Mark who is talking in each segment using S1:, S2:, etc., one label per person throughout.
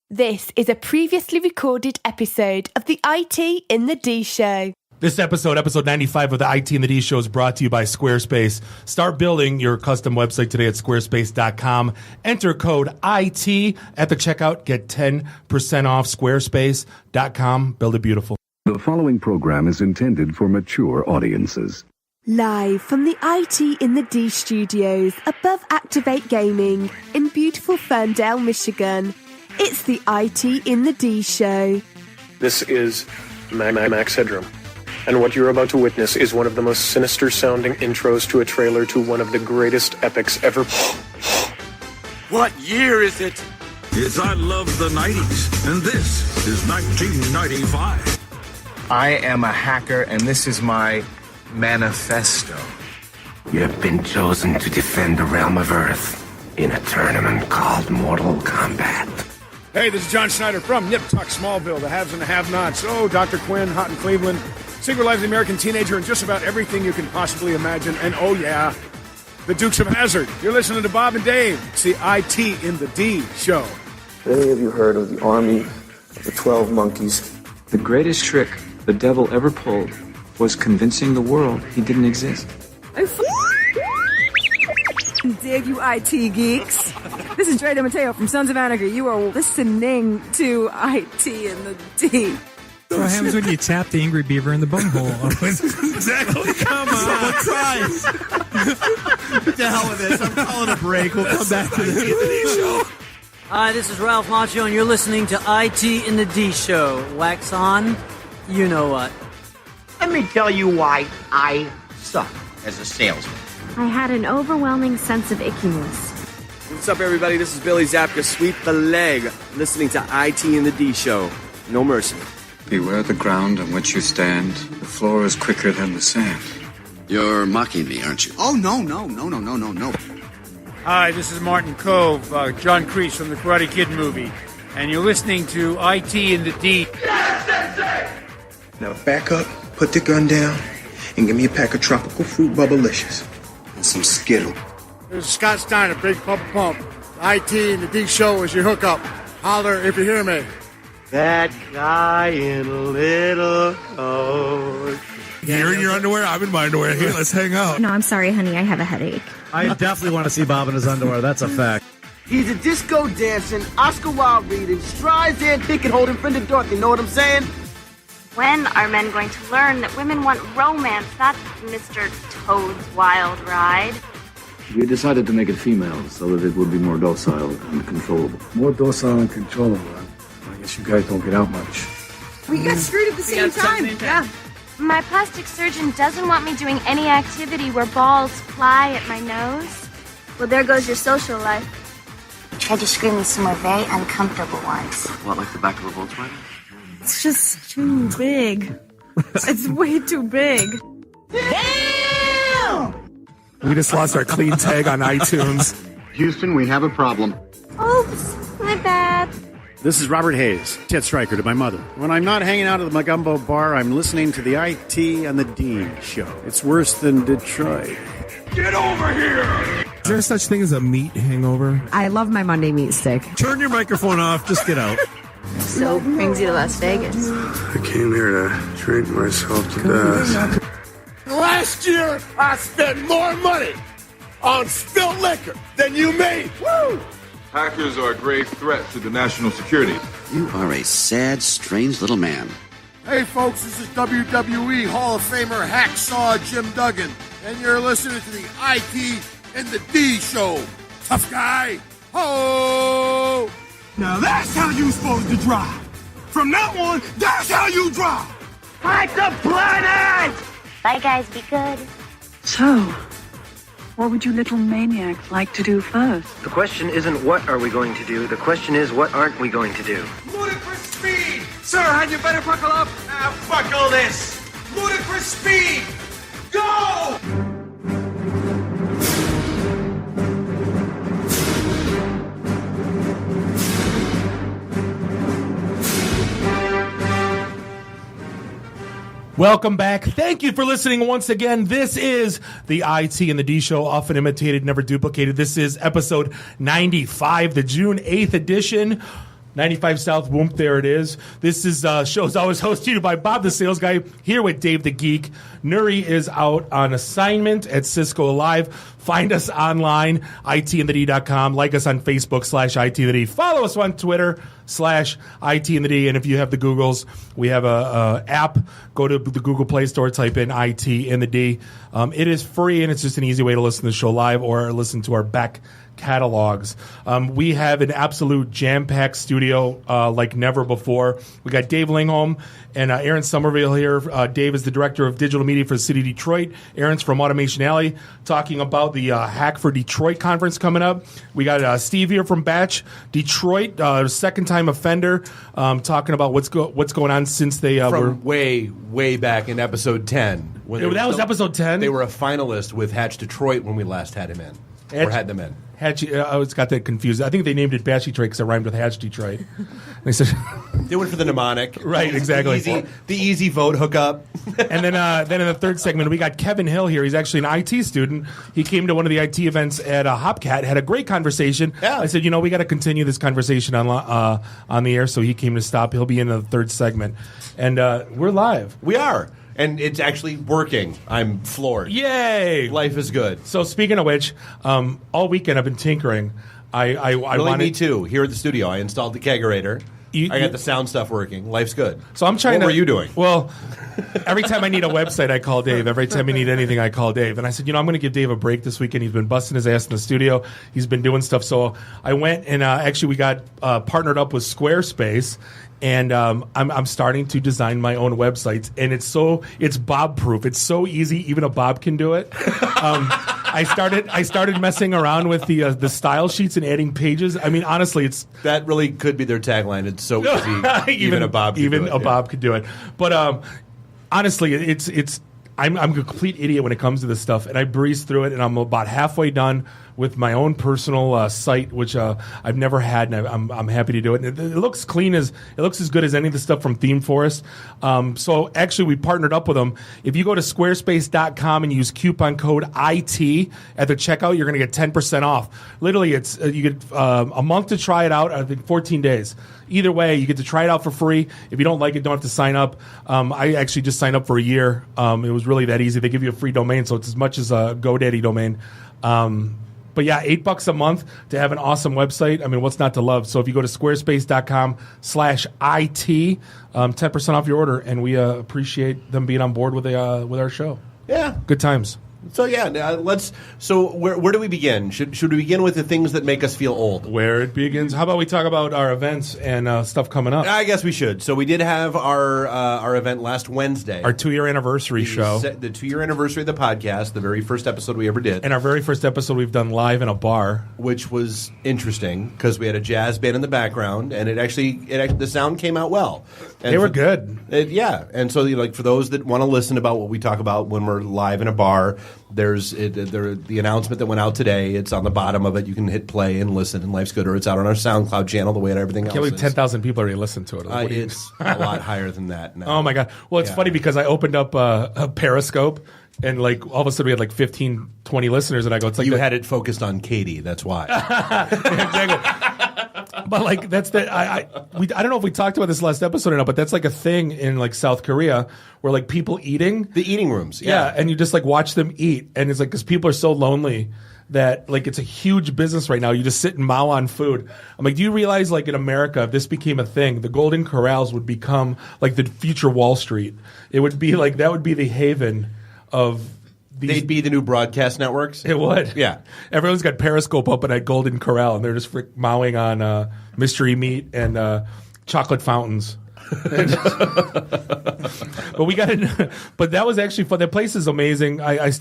S1: This is a previously recorded episode of the IT in the D Show.
S2: This episode 95 of the IT in the D Show is brought to you by Squarespace. Start building your custom website today at squarespace.com. Enter code IT at the checkout. Get 10% off squarespace.com. Build it beautiful.
S3: The following program is intended for mature audiences.
S1: Live from the IT in the D studios above Activate Gaming in beautiful Ferndale, Michigan. It's the IT in the D Show.
S4: This is Max Headroom, and what you're about to witness is one of the most sinister-sounding intros to a trailer to one of the greatest epics ever.
S5: What year is it?
S6: It's I Love the 90s, and this is 1995.
S7: I am a hacker, and this is my manifesto.
S8: You have been chosen to defend the realm of Earth in a tournament called Mortal Kombat.
S9: Hey, this is John Schneider from Nip Tuck, Smallville, the haves and the have-nots. Oh, Dr. Quinn, Hot in Cleveland, Secret Life of the American Teenager, and just about everything you can possibly imagine. And oh yeah, the Dukes of Hazzard. You're listening to Bob and Dave. It's the IT in the D Show.
S10: Have any of you heard of the Army of the 12 Monkeys?
S11: The greatest trick the devil ever pulled was convincing the world he didn't exist.
S12: Dig you IT geeks. This is Dre DeMatteo from Sons of Anarchy. You are listening to IT in the D.
S13: What happens when you tap the angry beaver in the bunghole?
S2: Exactly.
S13: Come on.
S2: Tries.
S14: What the hell with this? I'm calling a break. We'll come back to this.
S15: Show. Hi, this is Ralph Macchio, and you're listening to IT in the D Show. Wax on, you know what.
S16: Let me tell you why I suck as a salesman.
S17: I had an overwhelming sense of ickiness.
S18: What's up, everybody? This is Billy Zapka, Sweep the Leg, listening to IT in the D Show. No mercy.
S11: Beware the ground on which you stand. The floor is quicker than the sand.
S5: You're mocking me, aren't you?
S14: Oh, no.
S9: Hi, this is Martin Cove, John Kreese from the Karate Kid movie, and you're listening to IT in the D.
S19: Now back up, put the gun down, and give me a pack of tropical fruit bubblicious. And some Skittle.
S9: This is Scott Steiner, Big Pump. IT in the D Show is your hookup. Holler if you hear me.
S16: That guy in a little coat.
S2: You're in your underwear, I'm in my underwear. Here, let's hang out.
S17: No, I'm sorry, honey. I have a headache.
S14: I definitely want to see Bob in his underwear. That's a fact.
S16: He's a disco dancing, Oscar Wilde reading, Streisand ticket holding friend of Dorothy. You know what I'm saying?
S17: When are men going to learn that women want romance, not Mr. Toad's Wild Ride?
S3: We decided to make it female so that it would be more docile and controllable.
S20: More docile and controllable. I guess you guys don't get out much.
S12: We got screwed at the same time. Yeah.
S17: My plastic surgeon doesn't want me doing any activity where balls fly at my nose. Well, there goes your social life. Tried to screw me some more very uncomfortable ones.
S18: What, like the back of a Volkswagen?
S12: It's just too big. It's way too big.
S2: Damn! We just lost our clean tag on iTunes.
S21: Houston, we have a problem.
S17: Oops, my bad.
S9: This is Robert Hayes, Jet Striker to my mother. When I'm not hanging out at the Magumbo bar, I'm listening to the IT and the D Show. It's worse than Detroit.
S6: Get over here!
S2: Is there such thing as a meat hangover?
S12: I love my Monday meat stick.
S14: Turn your microphone off. Just get out.
S12: So brings you to Las Vegas.
S21: I came here to drink myself to death.
S5: Last year, I spent more money on spilled liquor than you made. Woo!
S6: Hackers are a grave threat to the national security.
S5: You are a sad, strange little man.
S9: Hey, folks, this is WWE Hall of Famer Hacksaw Jim Duggan, and you're listening to the IT in the D Show. Tough guy. Ho!
S5: Now that's how you supposed to drive. From now on, that's how you drive. Fight the planet!
S17: Bye, guys. Be good.
S22: So, what would you little maniacs like to do first?
S10: The question isn't what are we going to do. The question is what aren't we going to do?
S5: Ludicrous speed! Sir, had you better buckle up? Now buckle this! Ludicrous speed! Go!
S2: Welcome back. Thank you for listening once again. This is the IT and the D Show, often imitated, never duplicated. This is episode 95, the June 8th edition. 95 South Whoomp, there it is. This is show's always hosted by Bob the Sales Guy, here with Dave the Geek. Nuri is out on assignment at Cisco Live. Find us online, itandthed.com. Like us on Facebook /itandthed. Follow us on Twitter /itandthed. And if you have the Googles, we have a app. Go to the Google Play Store, type in IT in the D. It is free, and it's just an easy way to listen to the show live or listen to our back catalogs. We have an absolute jam-packed studio like never before. We got Dave Lingholm and Aaron Somerville here. Dave is the director of digital media for the city of Detroit. Aaron's from Automation Alley, talking about the Hack for Detroit conference coming up. We got Steve here from Batch Detroit, second-time offender, talking about what's going on since they were
S1: way back in episode 10.
S2: That was episode 10?
S1: They were a finalist with Hatch Detroit when we last had him in. Or had them in.
S2: I always got that confused. I think they named it Batch Detroit because it rhymed with Hatch Detroit. They said
S1: they went for the mnemonic,
S2: right? Exactly.
S1: The easy vote hookup.
S2: And then in the third segment, we got Kevin Hill here. He's actually an IT student. He came to one of the IT events at Hopcat, had a great conversation.
S1: Yeah.
S2: I said, we got to continue this conversation on the air, so he came to stop. He'll be in the third segment, and we're live.
S1: We are. And it's actually working. I'm floored.
S2: Yay!
S1: Life is good.
S2: So speaking of which, all weekend I've been tinkering. I wanted,
S1: me too. Here at the studio, I installed the kegerator. I got the sound stuff working. Life's good.
S2: So I'm trying.
S1: What were you doing?
S2: Well, every time I need a website, I call Dave. Every time I need anything, I call Dave. And I said, I'm going to give Dave a break this weekend. He's been busting his ass in the studio. He's been doing stuff. So I went and actually we got partnered up with Squarespace. And I'm starting to design my own websites, and it's Bob proof. It's so easy, even a Bob can do it. I started messing around with the style sheets and adding pages. I mean, honestly,
S1: that really could be their tagline. It's so easy, even a Bob
S2: could do it. But honestly, I'm a complete idiot when it comes to this stuff, and I breeze through it, and I'm about halfway done with my own personal site, which I've never had, and I'm happy to do it. And it looks it looks as good as any of the stuff from Theme Forest. So actually, we partnered up with them. If you go to squarespace.com and use coupon code IT at the checkout, you're going to get 10% off. Literally, it's you get a month to try it out. I think 14 days. Either way, you get to try it out for free. If you don't like it, don't have to sign up. I actually just signed up for a year. It was really that easy. They give you a free domain, so it's as much as a GoDaddy domain. But yeah, $8 a month to have an awesome website. I mean, what's not to love? So if you go to squarespace.com/IT, 10% off your order, and we appreciate them being on board with our show.
S1: Yeah,
S2: good times.
S1: So yeah, let's. So where do we begin? Should we begin with the things that make us feel old?
S2: Where it begins. How about we talk about our events and stuff coming up?
S1: I guess we should. So we did have our event last Wednesday,
S2: our 2-year anniversary show,
S1: the 2-year anniversary of the podcast, the very first episode we ever did,
S2: and our very first episode we've done live in a bar,
S1: which was interesting because we had a jazz band in the background, and it actually the sound came out well. And
S2: they were good.
S1: Yeah, and so for those that want to listen about what we talk about when we're live in a bar. There's the announcement that went out today. It's on the bottom of it. You can hit play and listen, and life's good. Or it's out on our SoundCloud channel the way that everything else is.
S2: I can't believe 10,000 people already listened to it.
S1: It's a lot higher than that now.
S2: Oh, my God. Well, it's funny because I opened up a Periscope, and all of a sudden we had 15, 20 listeners, and I go, it's like...
S1: You had it focused on Katie, that's why.
S2: Exactly. But that's I don't know if we talked about this last episode or not, but that's a thing in South Korea where people eating,
S1: the eating rooms,
S2: and you just watch them eat, and it's because people are so lonely that it's a huge business right now. You just sit and mow on food. I'm do you realize in America, if this became a thing, the Golden Corrals would become the future Wall Street. It would be that would be the haven of.
S1: They'd be the new broadcast networks?
S2: It would.
S1: Yeah.
S2: Everyone's got Periscope up at Golden Corral, and they're just mowing on mystery meat and chocolate fountains. But that was actually fun. That place is amazing. I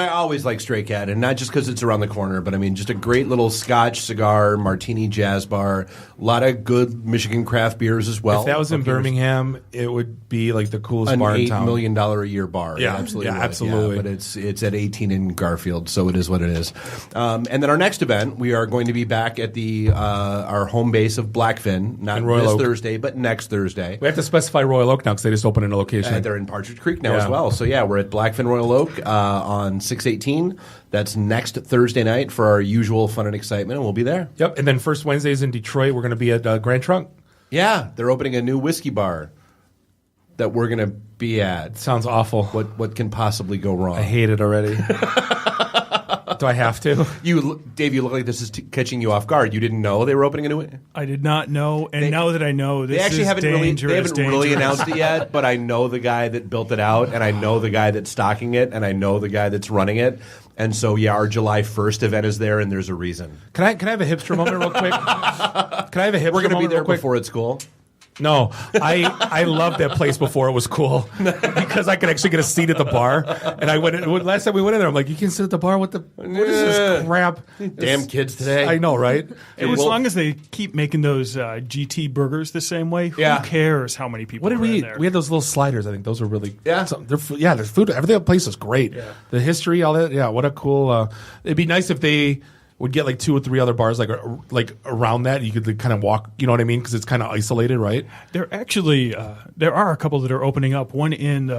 S1: always like Stray Cat, and not just because it's around the corner, but I mean just a great little Scotch cigar martini jazz bar. A lot of good Michigan craft beers as well.
S2: If that was in Birmingham, it would be the coolest bar in town.
S1: $8 million a year bar.
S2: Yeah,
S1: absolutely.
S2: Yeah, absolutely.
S1: Yeah, but it's at 18 in Garfield, so it is what it is. And then our next event, we are going to be back at our home base of Blackfin, not this Thursday, but next Thursday.
S2: We have to specify Royal Oak now because they just opened a location.
S1: They're in Partridge Creek now as well. So yeah, we're at Blackfin Royal Oak on 6/18. That's next Thursday night for our usual fun and excitement, and we'll be there.
S2: Yep. And then first Wednesdays in Detroit, we're going to be at Grand Trunk.
S1: Yeah, they're opening a new whiskey bar that we're going to be at.
S2: Sounds awful.
S1: What can possibly go wrong?
S2: I hate it already. Do I have to?
S1: Dave, you look like this is catching you off guard. You didn't know they were opening a new.
S4: I did not know, and now that I know, this
S1: They actually
S4: is
S1: haven't
S4: dangerous.
S1: really announced it yet. But I know the guy that built it out, and I know the guy that's stocking it, and I know the guy that's running it. And so, yeah, our July 1st event is there, and there's a reason.
S2: Can I have a hipster moment real quick? Can I have a hipster moment?
S1: We're going to be there
S2: real quick?
S1: before it's cool.
S2: No, I loved that place before it was cool because I could actually get a seat at the bar. And I went last time we went in there. I'm like, you can sit at the bar. What is this crap?
S1: Damn kids today.
S2: I know, right?
S4: As long as they keep making those GT burgers the same way, who cares how many people?
S2: What did
S4: are
S2: we
S4: in
S2: eat?
S4: there?
S2: We had those little sliders. I think those were really there's food. Everything at the place is great.
S4: Yeah.
S2: The history, all that. Yeah, what a cool. It'd be nice if they would get like 2 or 3 other bars like around that. You could kind of walk, you know what I mean? Because it's kind of isolated, right?
S4: There actually there are a couple that are opening up. One in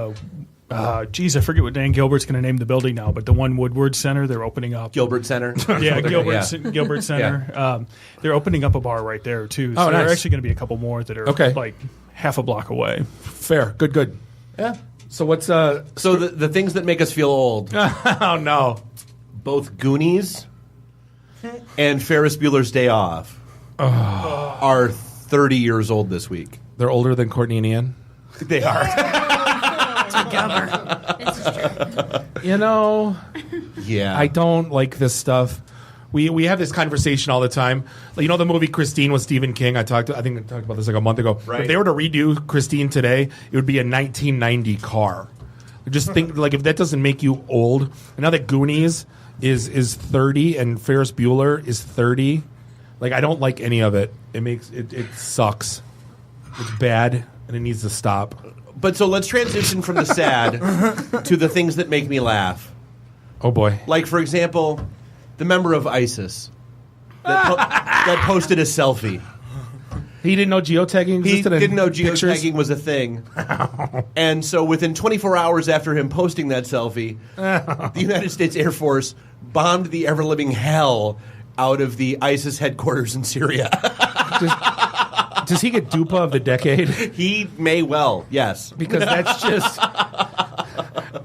S4: I forget what Dan Gilbert's going to name the building now, but the one Woodward Center, they're opening up.
S1: Gilbert Center.
S4: Yeah, Gilbert Center.
S1: Yeah.
S4: They're opening up a bar right there too. So
S2: Oh,
S4: there are
S2: nice.
S4: actually going to be a couple more that are like half a block away.
S2: Fair. Good.
S1: Yeah.
S2: So what's
S1: So the things that make us feel old.
S2: Oh no.
S1: Both Goonies and Ferris Bueller's Day Off are 30 years old this week.
S2: They're older than Courtney and Ian?
S1: They are.
S7: Together. This is true.
S2: You know,
S1: yeah.
S2: I don't like this stuff. We have this conversation all the time. You know the movie Christine with Stephen King? I think I talked about this like a month ago.
S1: Right.
S2: If they were to redo Christine today, it would be a 1990 car. Just think, like, if that doesn't make you old. And now that Goonies is 30 and Ferris Bueller is 30, like, I don't like any of it. It sucks. It's bad and it needs to stop.
S1: But so let's transition from the sad to the things that make me laugh.
S2: Oh boy.
S1: Like, for example, the member of ISIS that posted a selfie.
S2: He didn't know geotagging existed.
S1: He didn't know
S2: pictures?
S1: geotagging was a thing. And so within 24 hours after him posting that selfie, the United States Air Force bombed the ever-living hell out of the ISIS headquarters in Syria.
S2: Does he get Dupa of the decade?
S1: He may well, yes.
S2: Because that's just...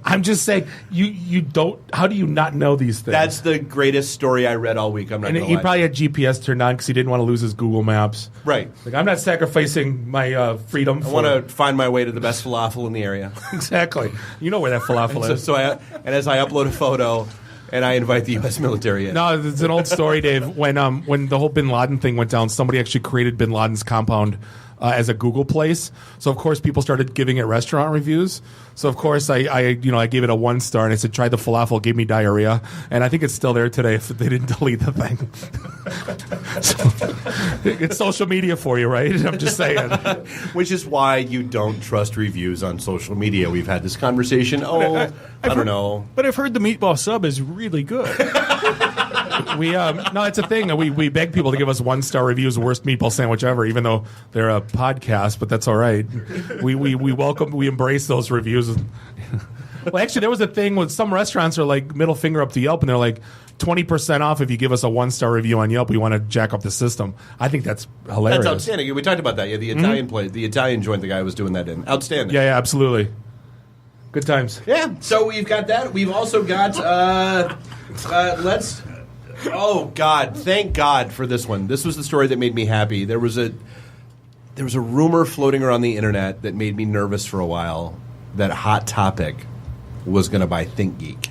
S2: I'm just saying, you don't... How do you not know these things?
S1: That's the greatest story I read all week. I'm not
S2: And
S1: going to
S2: he
S1: lie.
S2: probably had GPS turned on because he didn't want to lose his Google Maps.
S1: Right.
S2: Like, I'm not sacrificing my freedom.
S1: I want to find my way to the best falafel in the area.
S2: Exactly. You know where that falafel is.
S1: So as I upload a photo, and I invite the U.S. military in.
S2: No, it's an old story, Dave. When the whole Bin Laden thing went down, somebody actually created Bin Laden's compound as a Google place. So of course people started giving it restaurant reviews. So of course I gave it a 1 star and I said try the falafel, gave me diarrhea, and I think it's still there today if they didn't delete the thing. So, it's social media for you, right? I'm just saying.
S1: Which is why you don't trust reviews on social media. We've had this conversation. I don't know.
S4: But I've heard the meatball sub is really good.
S2: No, it's a thing. We beg people to give us 1 star reviews, worst meatball sandwich ever, even though they're a podcast, but that's all right. We embrace those reviews. Well, actually, there was a thing with some restaurants are like middle finger up to Yelp, and they're like 20% off if you give us a 1 star review on Yelp. We want to jack up the system. I think that's hilarious.
S1: That's outstanding. We talked about that. Yeah, the Italian place, the Italian joint, the guy was doing that in. Outstanding.
S2: Yeah, absolutely. Good times.
S1: Yeah. So we've got that. We've also got. Oh God! Thank God for this one. This was the story that made me happy. There was a rumor floating around the internet that made me nervous for a while that Hot Topic was going to buy ThinkGeek.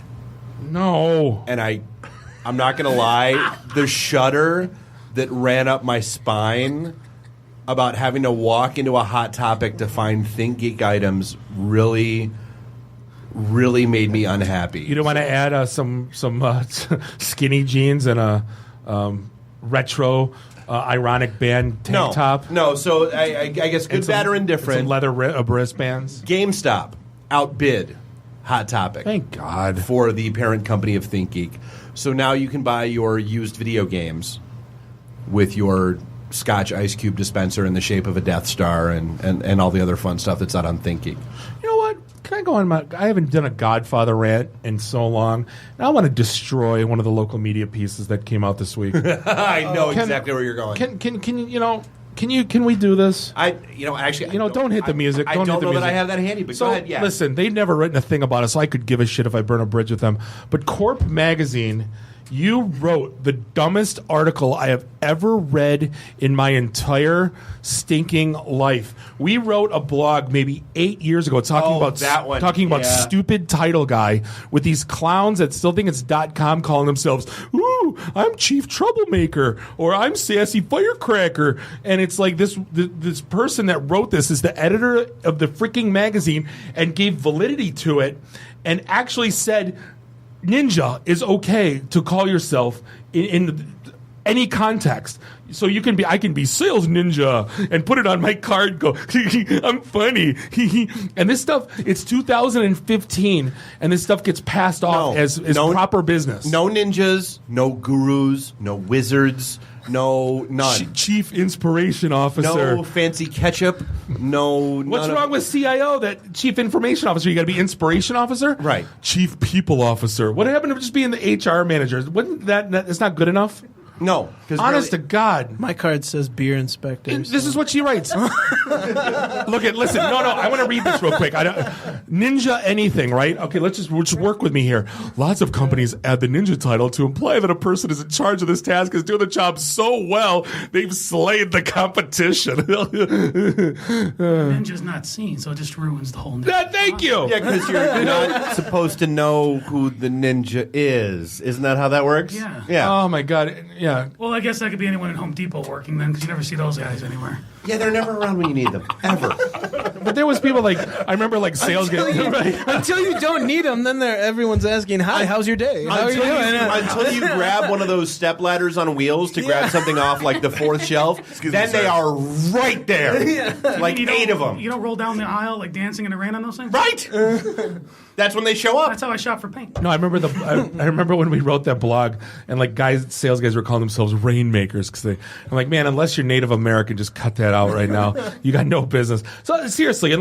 S2: No.
S1: And I'm not going to lie, the shudder that ran up my spine about having to walk into a Hot Topic to find ThinkGeek items really made me unhappy.
S2: You don't want to add some skinny jeans and a retro ironic band tank top?
S1: No, so I guess good, bad, or indifferent.
S2: Some leather wristbands.
S1: GameStop outbid Hot Topic.
S2: Thank God.
S1: For the parent company of ThinkGeek. So now you can buy your used video games with your Scotch Ice Cube dispenser in the shape of a Death Star and all the other fun stuff that's out on ThinkGeek.
S2: You know what? Can I go on I haven't done a Godfather rant in so long. And I want to destroy one of the local media pieces that came out this week.
S1: I know exactly where you're going.
S2: Can Can we do this?
S1: Don't
S2: hit the music.
S1: I
S2: don't
S1: don't
S2: hit the
S1: know
S2: music.
S1: that I have that handy, but
S2: so,
S1: go ahead. Yeah.
S2: Listen, they've never written a thing about us, so I could give a shit if I burn a bridge with them. But Corp Magazine, you wrote the dumbest article I have ever read in my entire stinking life. We wrote a blog maybe 8 years ago talking about
S1: that one.
S2: talking about
S1: Yeah.
S2: stupid title guy with these clowns that still think it's .com calling themselves, "Ooh, I'm Chief Troublemaker," or "I'm Sassy Firecracker," and it's like this person that wrote this is the editor of the freaking magazine and gave validity to it and actually said ninja is okay to call yourself in any context. So I can be sales ninja and put it on my card. Go, I'm funny. And this stuff, it's 2015, and this stuff gets passed off as proper business.
S1: No ninjas, no gurus, no wizards, none.
S2: Chief Inspiration Officer.
S1: No fancy ketchup. No.
S2: What's wrong with CIO? That Chief Information Officer? You got to be Inspiration Officer,
S1: right? Chief
S2: People Officer. What happened to just being the HR manager? Wasn't that it's not good enough?
S1: No,
S2: honest to God,
S7: my card says beer inspector.
S2: This is what she writes. Listen. No, I want to read this real quick. Ninja anything, right? Okay, let's just work with me here. Lots of companies add the ninja title to imply that a person is in charge of this task is doing the job so well they've slayed the competition.
S4: Ninja's not seen, so it just ruins the whole.
S2: Thank you.
S1: Yeah, because you're not supposed to know who the ninja is. Isn't that how that works?
S4: Yeah.
S2: Oh my God. Yeah.
S4: Well, I guess that could be anyone at Home Depot working then, because you never see those guys anywhere.
S1: Yeah, they're never around when you need them, ever.
S2: But there was people like, I remember like sales guys.
S7: Until you don't need them, then everyone's asking, "Hi, how's your day? How are you doing?"
S1: Until you grab one of those step ladders on wheels to grab something off like the fourth shelf, then they are right there. Like 8 of them.
S4: You don't roll down the aisle like dancing in the rain on those things?
S1: Right! That's when they show up.
S4: That's how I shop for paint.
S2: No, I remember I remember when we wrote that blog and like sales guys were calling themselves rainmakers because I'm like, man, unless you're Native American, just cut that out right now. You got no business. So seriously,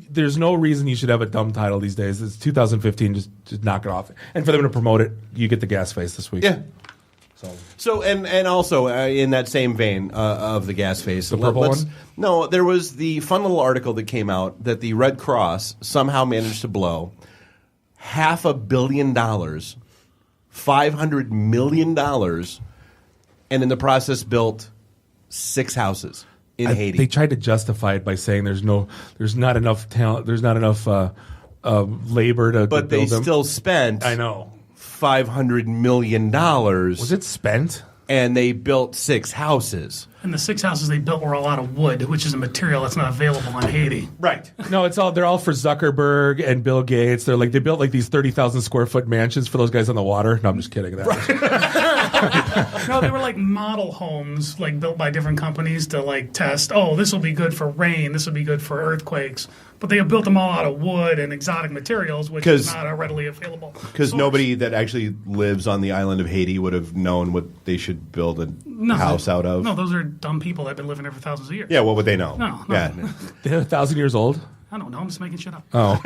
S2: there's no reason you should have a dumb title these days. It's 2015. Just knock it off. And for them to promote it, you get the gas face this week.
S1: Yeah. So and also in that same vein of the gas face,
S2: the purple one.
S1: No, there was the fun little article that came out that the Red Cross somehow managed to blow $500 million, $500 million, and in the process built 6 houses in Haiti.
S2: They tried to justify it by saying there's not enough talent, there's not enough labor to
S1: but
S2: build
S1: they
S2: them.
S1: still spent.
S2: I know.
S1: $500 million.
S2: Was it spent?
S1: And they built 6 houses.
S4: And the 6 houses they built were all out of wood, which is a material that's not available in Haiti.
S1: Right.
S2: No, they're all for Zuckerberg and Bill Gates. They built like these 30,000 square foot mansions for those guys on the water. No, I'm just kidding.
S4: No, they were like model homes, like built by different companies to like test. Oh, this will be good for rain. This will be good for earthquakes. But they have built them all out of wood and exotic materials, which is not readily available.
S1: Because nobody that actually lives on the island of Haiti would have known what they should build a house out of.
S4: No, those are dumb people that have been living there for thousands of years.
S1: Yeah, what would they know?
S4: No.
S1: Yeah.
S2: They're 1,000 years old?
S4: I don't know. I'm just making shit up.
S2: Oh.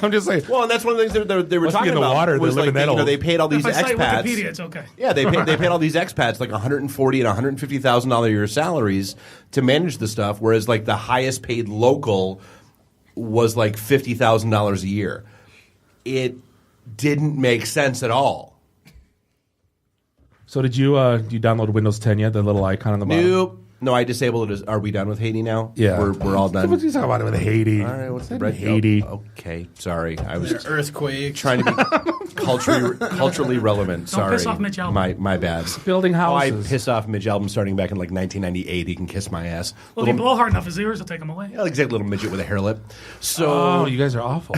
S2: I'm just saying.
S1: Well, and that's one of the things that they were talking
S2: in the
S1: about.
S2: water,
S1: was
S2: they're living that old.
S1: they paid all these
S4: if I cite
S1: expats.
S4: Wikipedia, it's okay.
S1: Yeah, they paid all these expats like $140,000 and $150,000 a year salaries to manage the stuff, whereas like the highest paid local was like $50,000 a year. It didn't make sense at all.
S2: So did you download Windows 10 yet? The little icon on the bottom?
S1: Nope. No, I disabled it. Are we done with Haiti now?
S2: Yeah.
S1: We're all done.
S2: What are you talking about with Haiti?
S1: All right, what's the
S2: red Haiti?
S1: Oh, okay, sorry. I was
S7: earthquake.
S1: Trying to be culturally relevant.
S4: Don't
S1: Sorry.
S4: piss off Mitch Albom.
S1: My bad.
S2: Building houses.
S1: I pissed off Mitch Albom starting back in like 1998. He can kiss my ass.
S4: Well, if you blow hard enough, his ears will take him away.
S1: Yeah, exactly, little midget with a hair lip. So
S2: you guys are awful.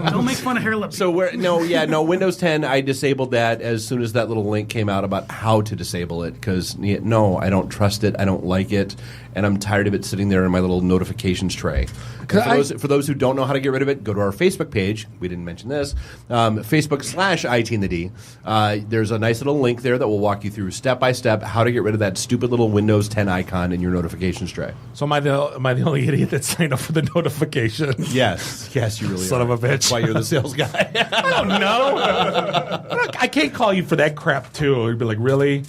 S4: Don't make fun of hair lip.
S1: So Windows 10. I disabled that as soon as that little link came out about how to disable it because I don't trust it. I don't like it, and I'm tired of it sitting there in my little notifications tray. For those who don't know how to get rid of it, go to our Facebook page. We didn't mention this. Facebook/IT in the D. There's a nice little link there that will walk you through step by step how to get rid of that stupid little Windows 10 icon in your notifications tray.
S2: So am I the only idiot that signed up for the notification?
S1: Yes, you really
S2: Son
S1: are.
S2: of a bitch.
S1: That's why you're the sales guy.
S2: I don't know. I can't call you for that crap too. You'd be like, really?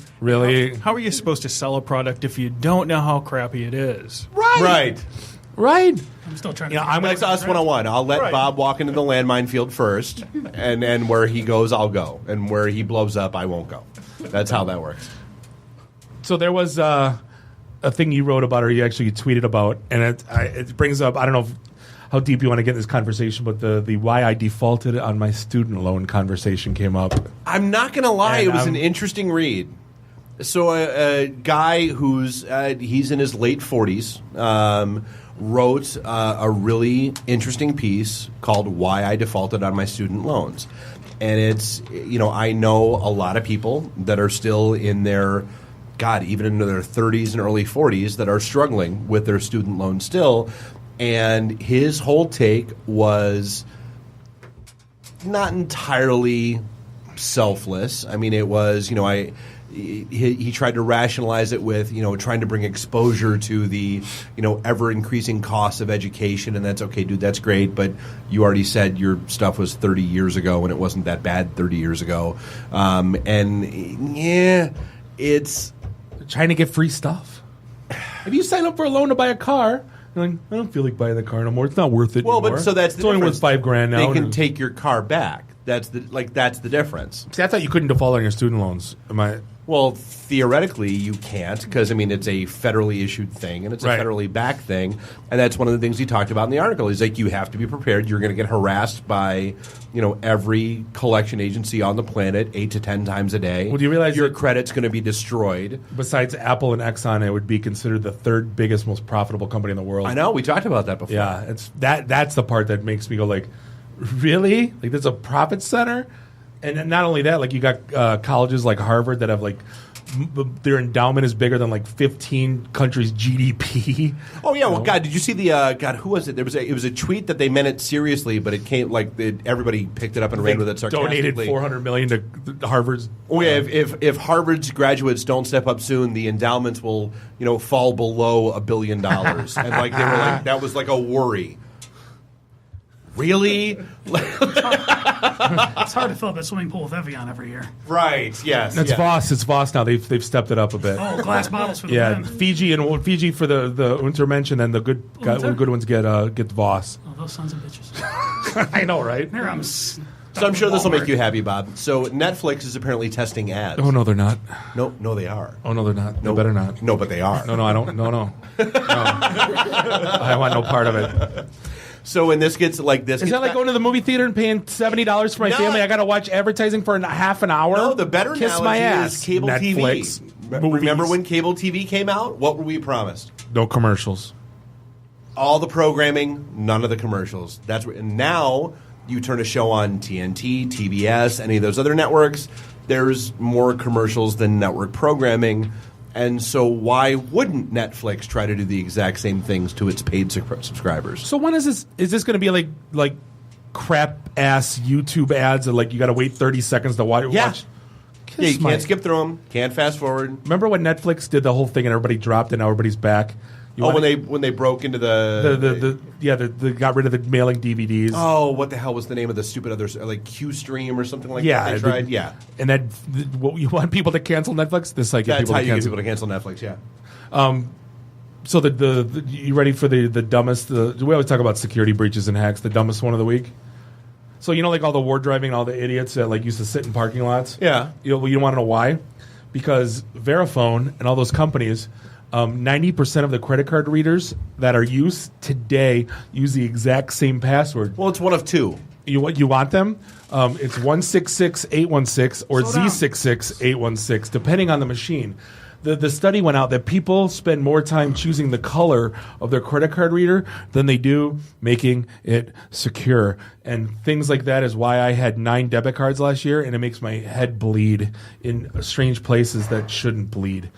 S8: How are you supposed to sell a product if you don't know how crappy it is?
S1: Right.
S4: I'm still trying to.
S1: That's us 101. I'll let Bob walk into the landmine field first, and where he goes, I'll go, and where he blows up, I won't go. That's how that works.
S2: So there was a thing you wrote about, or you actually tweeted about, and it brings up, I don't know how deep you want to get in this conversation, but the why I defaulted on my student loan conversation came up.
S1: I'm not going to lie, it was an interesting read. So a guy who's he's in his late 40s wrote a really interesting piece called Why I Defaulted on My Student Loans. And it's, I know a lot of people that are still in their, even into their 30s and early 40s that are struggling with their student loan still. And his whole take was not entirely selfless. I mean, it was, he tried to rationalize it with, trying to bring exposure to the, ever-increasing costs of education, and that's okay, dude, that's great, but you already said your stuff was 30 years ago, and it wasn't that bad 30 years ago. It's...
S2: Trying to get free stuff. If you sign up for a loan to buy a car... You're like, I don't feel like buying the car no more. It's not worth it anymore.
S1: But so that's
S2: it's only worth $5,000 now.
S1: They can take your car back. That's the difference.
S2: See, I thought you couldn't default on your student loans.
S1: Well, theoretically, you can't because, it's a federally issued thing and it's a federally backed thing. And that's one of the things he talked about in the article. He's like, you have to be prepared. You're going to get harassed by, every collection agency on the planet 8 to 10 times a day.
S2: Well, do you realize
S1: your credit's going to be destroyed?
S2: Besides Apple and Exxon, it would be considered the third biggest, most profitable company in the world.
S1: I know. We talked about that before.
S2: Yeah, it's that's the part that makes me go like, really? Like, there's a profit center? And not only that, like, you got colleges like Harvard that have, like, their endowment is bigger than, like, 15 countries' GDP.
S1: Oh, yeah. Well, God, did you see the, who was it? It was a tweet that they meant it seriously, but it came, like, everybody picked it up and ran with it sarcastically.
S2: Donated $400 million to Harvard's.
S1: Oh, yeah. If Harvard's graduates don't step up soon, the endowments will, fall below $1 billion. And, like, they were like, that was like a worry. Really?
S4: It's hard to fill up a swimming pool with Evian every year.
S1: Right. Yes.
S2: It's Voss. It's Voss now. They've stepped it up a bit.
S4: Oh, glass bottles for the men.
S2: Fiji for the Untermensch, and then the good ones get Voss.
S4: Oh, those sons of bitches.
S2: I know, right?
S1: So I'm sure this will make you happy, Bob. So Netflix is apparently testing ads.
S2: Oh, no, they're not.
S1: No, they are.
S2: Oh, no, they're not. No, they better not.
S1: No, but they are.
S2: No, I don't. No. I want no part of it.
S1: So when this gets like this,
S2: is that like going to the movie theater and paying $70 for my family? I got to watch advertising for half an hour.
S1: No, the better
S2: Kiss
S1: analogy
S2: my ass.
S1: is cable
S2: Netflix,
S1: TV. Remember when cable TV came out? What were we promised?
S2: No commercials.
S1: All the programming, none of the commercials. And now you turn a show on TNT, TBS, any of those other networks. There's more commercials than network programming. And so why wouldn't Netflix try to do the exact same things to its paid subscribers?
S2: So when is this? Is this going to be like crap ass YouTube ads that like you got to wait 30 seconds to watch?
S1: Yeah, you can't skip through them. Can't fast forward.
S2: Remember when Netflix did the whole thing and everybody dropped and now everybody's back?
S1: When they broke into
S2: they got rid of the mailing DVDs.
S1: Oh, what the hell was the name of the stupid other, like QStream or something like that? They tried.
S2: And then what you want people to cancel Netflix? This like
S1: that's how you get people to cancel Netflix. Yeah.
S2: So the you ready for the dumbest? We always talk about security breaches and hacks. The dumbest one of the week. So like all the war driving, all the idiots that like used to sit in parking lots.
S1: Yeah.
S2: You want to know why? Because Verifone and all those companies. 90% of the credit card readers that are used today use the exact same password.
S1: Well, it's one of two.
S2: You want them? It's 166816 or Z66816, depending on the machine. The study went out that people spend more time choosing the color of their credit card reader than they do making it secure. And things like that is why I had 9 debit cards last year, and it makes my head bleed in strange places that shouldn't bleed.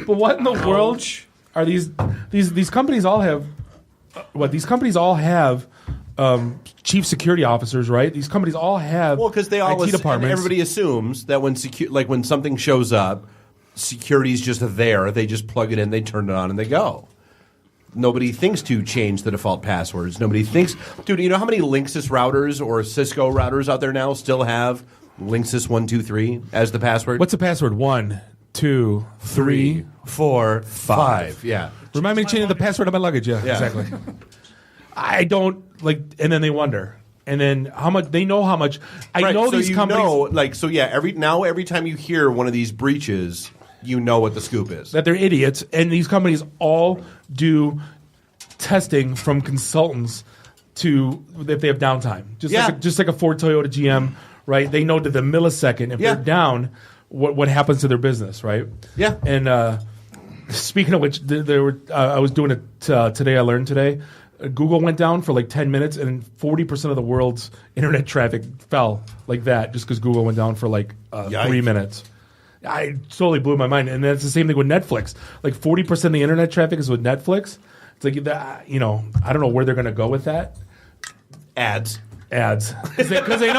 S2: But what in the world are these these companies all have these companies all have chief security officers, right? These companies all have
S1: because they all
S2: IT departments.
S1: Everybody assumes that when when something shows up, security's just there. They just plug it in, they turn it on, and they go. Nobody thinks to change the default passwords. Nobody thinks, dude. You know how many Linksys routers or Cisco routers out there now still have Linksys 123 as the password?
S2: What's the password? 1, 2, 3,
S1: 4, 5. Yeah.
S2: Remind me to change the password of my luggage. Yeah. Exactly. I don't and then they wonder. And then how much they know how much I know these companies
S1: every time you hear one of these breaches, you know what the scoop is.
S2: That they're idiots, and these companies all do testing from consultants if they have downtime. Just like a Ford, Toyota, GM, right? They know to the millisecond if they're down, what happens to their business, right?
S1: Yeah.
S2: And speaking of which, I was doing it today. I learned today. Google went down for 10 minutes, and 40% of the world's internet traffic fell like that just because Google went down for 3 minutes. I totally blew my mind. And that's the same thing with Netflix. 40% of the internet traffic is with Netflix. It's I don't know where they're going to go with that.
S1: Ads.
S2: Because they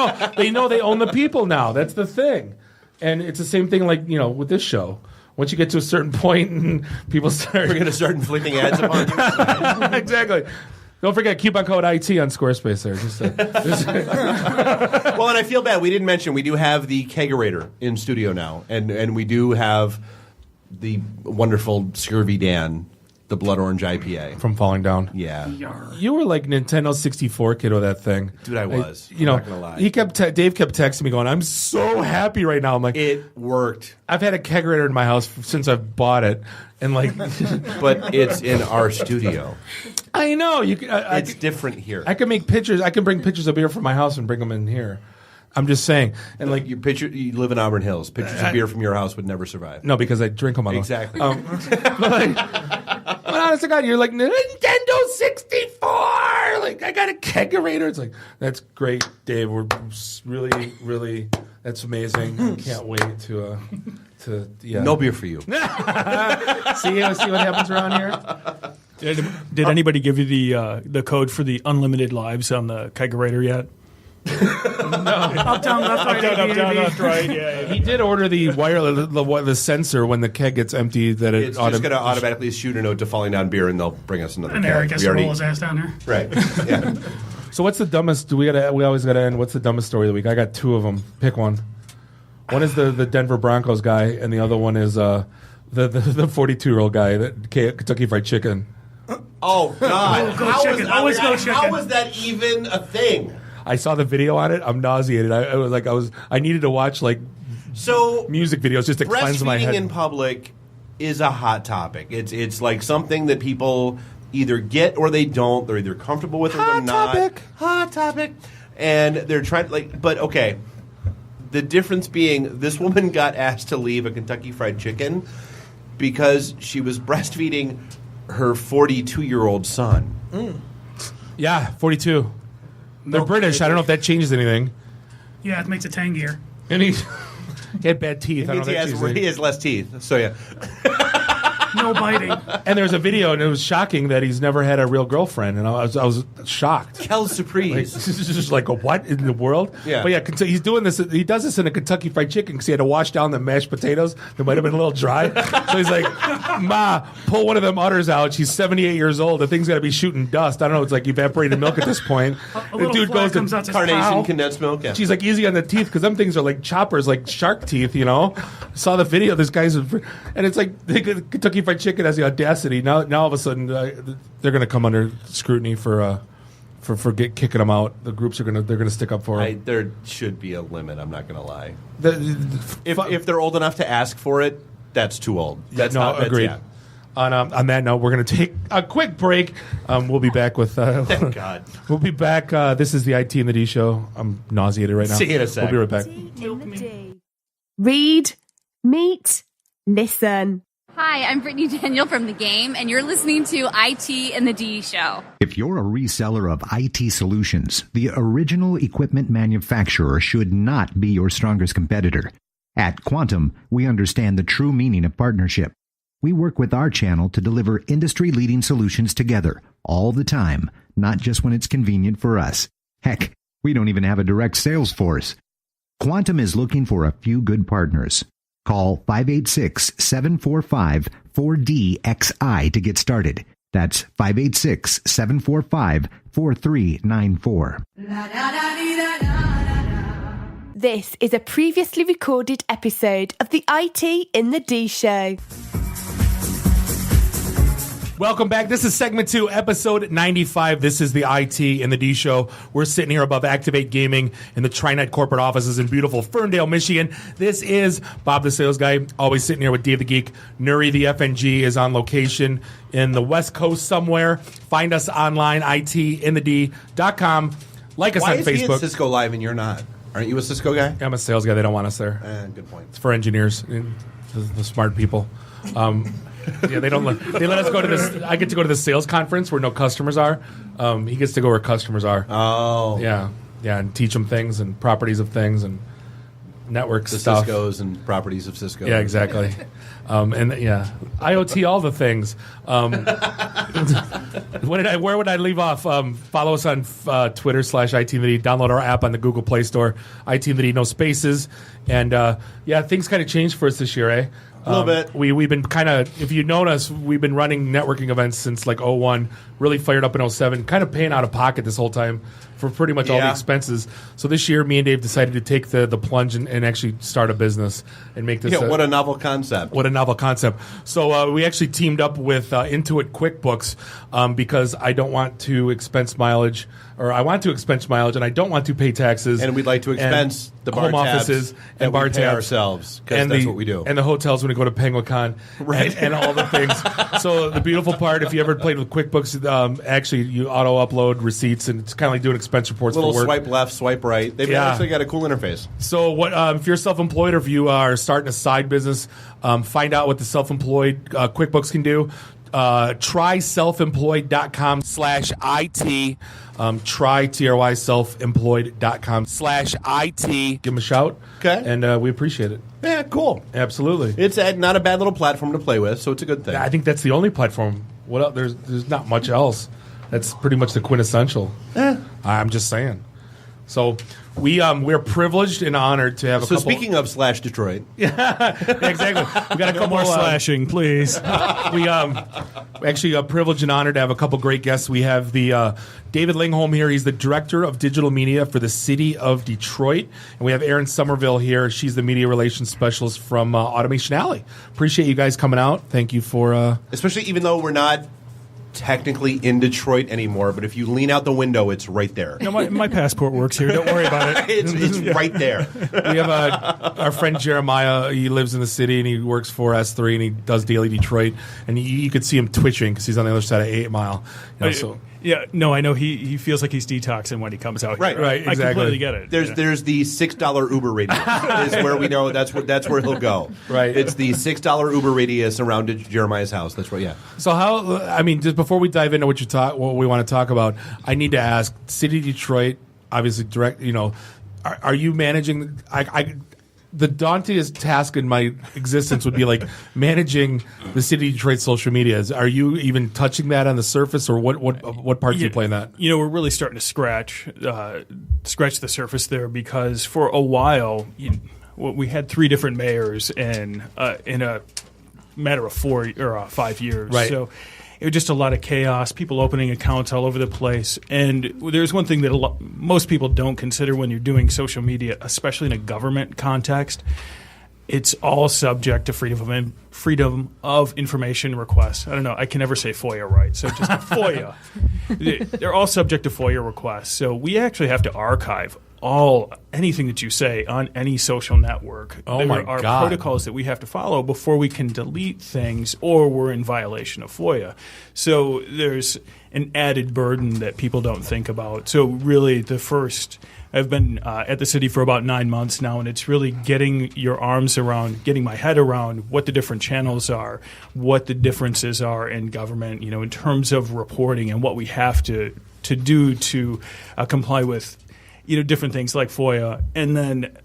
S2: know they own the people now. That's the thing. And it's the same thing with this show. Once you get to a certain point and people start...
S1: We're going to start inflicting ads upon you.
S2: Exactly. Don't forget coupon code IT on Squarespace there.
S1: Well, and I feel bad. We didn't mention we do have the kegerator in studio now. And we do have the wonderful Scurvy Dan, the Blood Orange IPA.
S2: From Falling Down.
S1: Yeah.
S2: You were like Nintendo 64 kid with that thing.
S1: Dude, I was.
S2: I'm not gonna lie. Dave kept texting me going, I'm so happy right now. I'm like,
S1: it worked.
S2: I've had a kegerator in my house since I've bought it. And
S1: but it's in our studio.
S2: I know.
S1: It's different here.
S2: I can make pictures. I can bring pictures of beer from my house and bring them in here. I'm just saying. And
S1: you live in Auburn Hills. Pictures of beer from your house would never survive.
S2: No, because I drink them on
S1: exactly.
S2: But honest to God, you're like, Nintendo 64! I got a kegerator. It's that's great, Dave. We're really, really, that's amazing. I can't wait to
S1: No beer for you.
S2: See what happens around here?
S8: Did anybody give you the code for the unlimited lives on the kegerator yet?
S4: No. Up, down, left, right.
S8: Yeah.
S2: He did order the the sensor when the keg gets empty.
S1: It's just going to automatically shoot a note to Falling Down beer, and they'll bring us another.
S4: And
S1: keg.
S4: Eric has to roll his ass down there.
S1: Right. Yeah.
S2: So what's the dumbest? We always got to end. What's the dumbest story of the week? I got two of them. Pick one. One is the Denver Broncos guy, and the other one is the 42-year-old guy that Kentucky Fried Chicken.
S1: Oh God!
S4: Go chicken. Always go chicken.
S1: How was that even a thing?
S2: I saw the video on it. I'm nauseated. I needed to watch music videos just to cleanse my head.
S1: Breastfeeding in public is a hot topic. It's like something that people either get or they don't. They're either comfortable with it or they're not. Hot topic. And they're trying but okay. The difference being this woman got asked to leave a Kentucky Fried Chicken because she was breastfeeding her 42-year-old son.
S2: Yeah, 42. They're British. I don't know if that changes anything.
S4: Yeah, it makes it tangier.
S2: And he had bad teeth.
S1: He has less teeth. So yeah.
S4: No biting.
S2: And there's a video, and it was shocking that he's never had a real girlfriend, and I was shocked.
S1: Quelle surprise!
S2: Just like what in the world?
S1: Yeah.
S2: But yeah, he's doing this. He does this in a Kentucky Fried Chicken because he had to wash down the mashed potatoes. They might have been a little dry. So he's like, "Ma, pull one of them udders out." She's 78 years old. The thing's got to be shooting dust. I don't know. It's like evaporated milk at this point.
S4: The dude goes to
S1: carnation condensed milk. Yeah.
S2: She's like easy on the teeth because them things are like choppers, like shark teeth. You know. Saw the video. This guy's and it's like Kentucky Fried Chicken has the audacity. Now all of a sudden they're going to come under scrutiny for kicking them out. The groups they're going to stick up for them.
S1: There should be a limit. I'm not going to lie. If they're old enough to ask for it, that's too old.
S2: Agreed. Yeah. On that note, we're going to take a quick break. We'll be back with.
S1: Thank God.
S2: We'll be back. This is the IT and the D show. I'm nauseated right now.
S1: See you in a sec.
S2: We'll be right back.
S13: Read, meet, listen.
S15: Hi, I'm Brittany Daniel from The Game, and you're listening to IT and the D Show.
S23: If you're a reseller of IT solutions, the original equipment manufacturer should not be your strongest competitor. At Quantum, we understand the true meaning of partnership. We work with our channel to deliver industry-leading solutions together, all the time, not just when it's convenient for us. Heck, we don't even have a direct sales force. Quantum is looking for a few good partners. Call 586-745-4DXI to get started. That's 586-745-4394.
S13: This is a previously recorded episode of the IT in the D Show.
S2: Welcome back. This is segment 2, episode 95. This is the IT in the D Show. We're sitting here above Activate Gaming in the TriNet corporate offices in beautiful Ferndale, Michigan. This is Bob the Sales Guy, always sitting here with Dave the Geek. Nuri the FNG is on location in the West Coast somewhere. Find us online, itinthed.com. Like us on
S1: Why is he
S2: Facebook.
S1: at Cisco Live and you're not? Aren't you a Cisco guy?
S2: I'm a sales guy. They don't want us there.
S1: Good point.
S2: It's for engineers, the smart people. Yeah, they don't. They let us go to this. I get to go to the sales conference where no customers are. He gets to go where customers are.
S1: Oh,
S2: yeah, and teach them things and properties of things and network
S1: the
S2: stuff.
S1: Ciscos and properties of Cisco.
S2: Yeah, exactly. And yeah, IoT, all the things. Where would I leave off? Follow us on Twitter /ITinthD. Download our app on the Google Play Store. ITinthD, no spaces. And yeah, things kind of changed for us this year, eh?
S1: A little bit.
S2: We've been kind of, if you've known us, we've been running networking events since like 01, really fired up in 07, kind of paying out of pocket this whole time for pretty much all the expenses. So this year, me and Dave decided to take the plunge and actually start a business and make this.
S1: Yeah, what a novel concept.
S2: What a novel concept. So we actually teamed up with Intuit QuickBooks because I don't want to expense mileage, or I want to expense mileage and I don't want to pay taxes.
S1: And we'd like to expense the bar
S2: home
S1: tabs
S2: offices
S1: that
S2: and bar
S1: we pay
S2: tabs
S1: ourselves, because that's what we do.
S2: And the hotels when we go to PenguinCon,
S1: right?
S2: And all the things. So the beautiful part, if you ever played with QuickBooks, actually you auto upload receipts, and it's kind of like doing expense reports.
S1: Little
S2: for work.
S1: swipe left, swipe right. They've actually got a cool interface.
S2: So what if you're self-employed, or if you are starting a side business, find out what the self-employed QuickBooks can do. Try selfemployed.com/IT. Try selfemployed.com/IT. Give them a shout.
S1: Okay.
S2: And we appreciate it.
S1: Yeah, cool.
S2: Absolutely.
S1: It's not a bad little platform to play with, so it's a good thing.
S2: I think that's the only platform. What else? There's not much else. That's pretty much the quintessential. I'm just saying. So we're privileged and honored to have a couple.
S1: So speaking of /Detroit.
S2: Yeah, exactly. We got a couple
S8: more slashing, please.
S2: We actually privileged and honored to have a couple great guests. We have the David Lingholm here. He's the director of digital media for the city of Detroit, and we have Erin Somerville here. She's the media relations specialist from Automation Alley. Appreciate you guys coming out. Thank you for
S1: especially even though we're not technically in Detroit anymore, but if you lean out the window, it's right there.
S8: No, my passport works here. Don't worry about it.
S1: It's right there.
S2: We have our friend Jeremiah. He lives in the city and he works for S3 and he does Daily Detroit. And you could see him twitching because he's on the other side of 8 Mile. So.
S8: Yeah, no, I know he feels like he's detoxing when he comes out here.
S2: Right, exactly.
S8: I completely get it.
S1: There's the $6 Uber radius is where we know that's where he'll go.
S2: Right.
S1: It's the $6 Uber radius around Jeremiah's house. That's right. Yeah.
S2: So just before we dive into what we want to talk about, I need to ask, City of Detroit, obviously direct. Are you managing? The dauntingest task in my existence would be like managing the City of Detroit social media. Are you even touching that on the surface, or what part do you play in that?
S8: We're really starting to scratch the surface there, because for a while we had 3 different mayors in a matter of 4 or 5 years.
S2: Right.
S8: So it was just a lot of chaos, people opening accounts all over the place. And there's one thing that most people don't consider when you're doing social media, especially in a government context. It's all subject to freedom of information requests. I don't know. I can never say FOIA right, so just FOIA. They're all subject to FOIA requests. So we actually have to archive anything that you say on any social network. There are protocols that we have to follow before we can delete things, or we're in violation of FOIA. So there's an added burden that people don't think about. So really I've been at the city for about 9 months now, and it's really getting my head around what the different channels are, what the differences are in government, in terms of reporting and what we have to do to comply with different things like FOIA. And then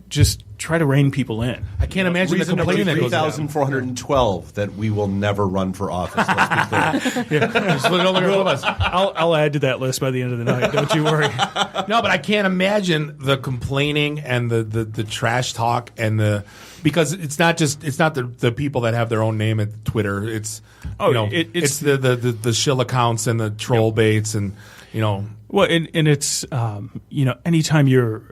S8: just try to rein people in.
S2: I can't imagine the
S1: Reason number
S2: complaining that goes down.
S1: 3,412 that we will never run for office. Let's be clear.
S2: Just no longer above us.
S8: I'll add to that list by the end of the night. Don't you worry.
S2: No, but I can't imagine the complaining and the trash talk and because it's not the people that have their own name at Twitter. It's it's the shill accounts and the troll baits and
S8: Well, and it's anytime you're.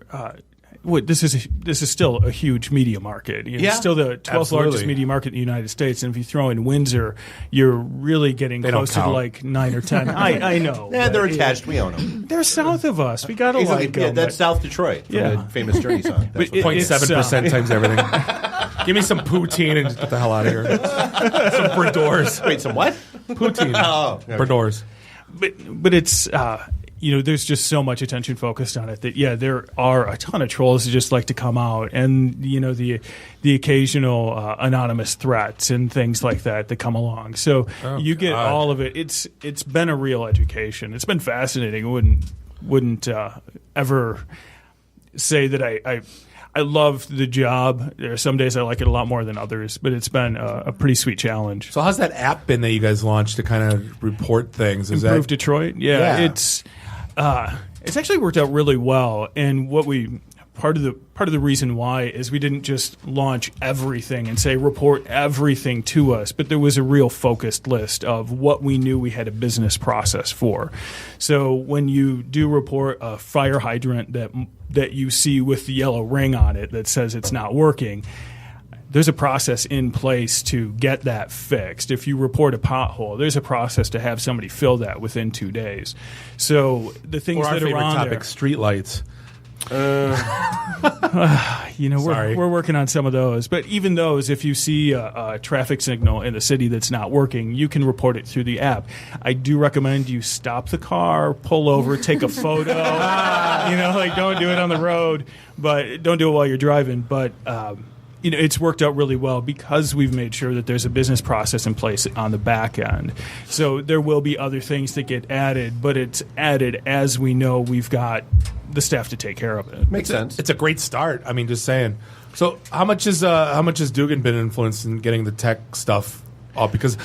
S8: This is still a huge media market. It's still the 12th largest media market in the United States. And if you throw in Windsor, you're really getting close to like 9 or 10. I know.
S1: Yeah, they're attached. We own them.
S8: They're south of us. We got to like them.
S1: Yeah, that's South Detroit. From the famous Journey song. That's
S2: 0.7% times everything. Give me some poutine and get the hell out of here. Some Bradors.
S1: Wait, some what?
S2: Poutine. Bradors.
S8: But it's. There's just so much attention focused on it that there are a ton of trolls that just like to come out, and the occasional anonymous threats and things like that come along. So you get all of it. It's been a real education. It's been fascinating. I wouldn't ever say that I love the job. There are some days I like it a lot more than others, but it's been a pretty sweet challenge.
S2: So how's that app been that you guys launched to kind of report things?
S8: Improve Detroit? Yeah. It's actually worked out really well. And part of the reason why is we didn't just launch everything and say report everything to us, but there was a real focused list of what we knew we had a business process for. So when you do report a fire hydrant that you see with the yellow ring on it that says it's not working, there's a process in place to get that fixed. If you report a pothole, there's a process to have somebody fill that within 2 days. So the things that are on
S2: topic,
S8: there,
S2: streetlights.
S8: We're working on some of those. But even those, if you see a traffic signal in the city that's not working, you can report it through the app. I do recommend you stop the car, pull over, take a photo. Don't do it on the road, but don't do it while you're driving. But it's worked out really well because we've made sure that there's a business process in place on the back end. So there will be other things that get added, but it's added as we know we've got the staff to take care of it.
S1: Makes sense.
S2: It's a great start. I mean, just saying. So how much has Dugan been influenced in getting the tech stuff up? Because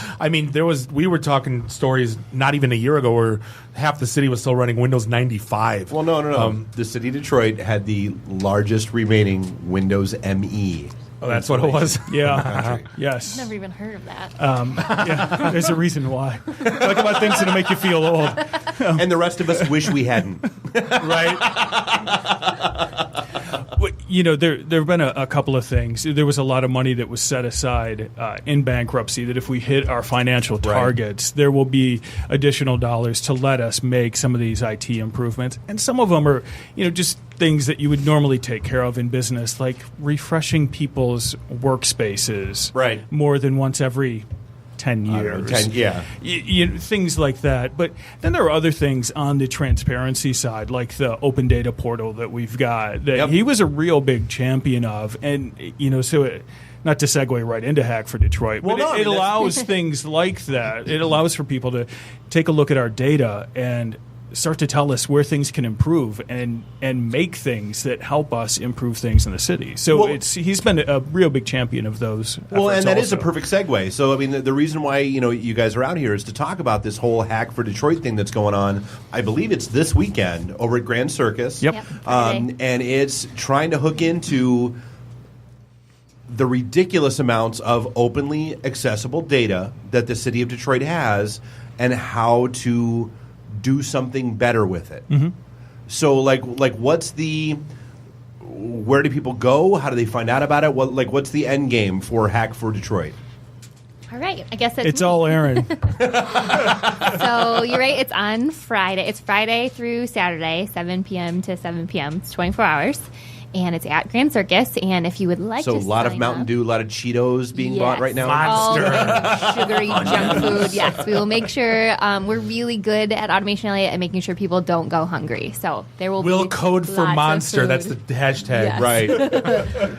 S2: we were talking stories not even a year ago where half the city was still running Windows 95.
S1: Well, no. The city of Detroit had the largest remaining Windows ME.
S2: Oh, that's what it was?
S8: Yeah. Yes.
S15: I've never even heard of that.
S8: There's a reason why. Talk about things that'll make you feel old.
S1: And the rest of us wish we hadn't.
S8: Right? There have been a couple of things. There was a lot of money that was set aside in bankruptcy that if we hit our financial targets, there will be additional dollars to let us make some of these IT improvements. And some of them are, just things that you would normally take care of in business, like refreshing people's workspaces more than once every 10 years. Things like that. But then there are other things on the transparency side, like the open data portal that we've got that he was a real big champion of. And, not to segue right into Hack for Detroit, but it allows things like that. It allows for people to take a look at our data and start to tell us where things can improve and make things that help us improve things in the city. So he's been a real big champion of those efforts.
S1: Well, and that is a perfect segue. So, the reason why you guys are out here is to talk about this whole Hack for Detroit thing that's going on. I believe it's this weekend over at Grand Circus.
S8: Yep.
S1: And it's trying to hook into the ridiculous amounts of openly accessible data that the city of Detroit has and how to do something better with it.
S8: Mm-hmm.
S1: So, what's where do people go? How do they find out about it? What's the end game for Hack for Detroit?
S15: All right, I guess
S8: it's all Aaron.
S15: So you're right. It's on Friday. It's Friday through Saturday, 7 p.m. to 7 p.m. It's 24 hours. And it's at Grand Circus. And if you would like to
S1: a lot of Mountain Dew, a lot of Cheetos being bought right now.
S15: All sugary junk food. Yes, we will make sure we're really good at Automation Elliott at making sure people don't go hungry. So there will
S2: we'll
S15: be
S2: code for Monster. That's the hashtag.
S15: Yes.
S1: Right.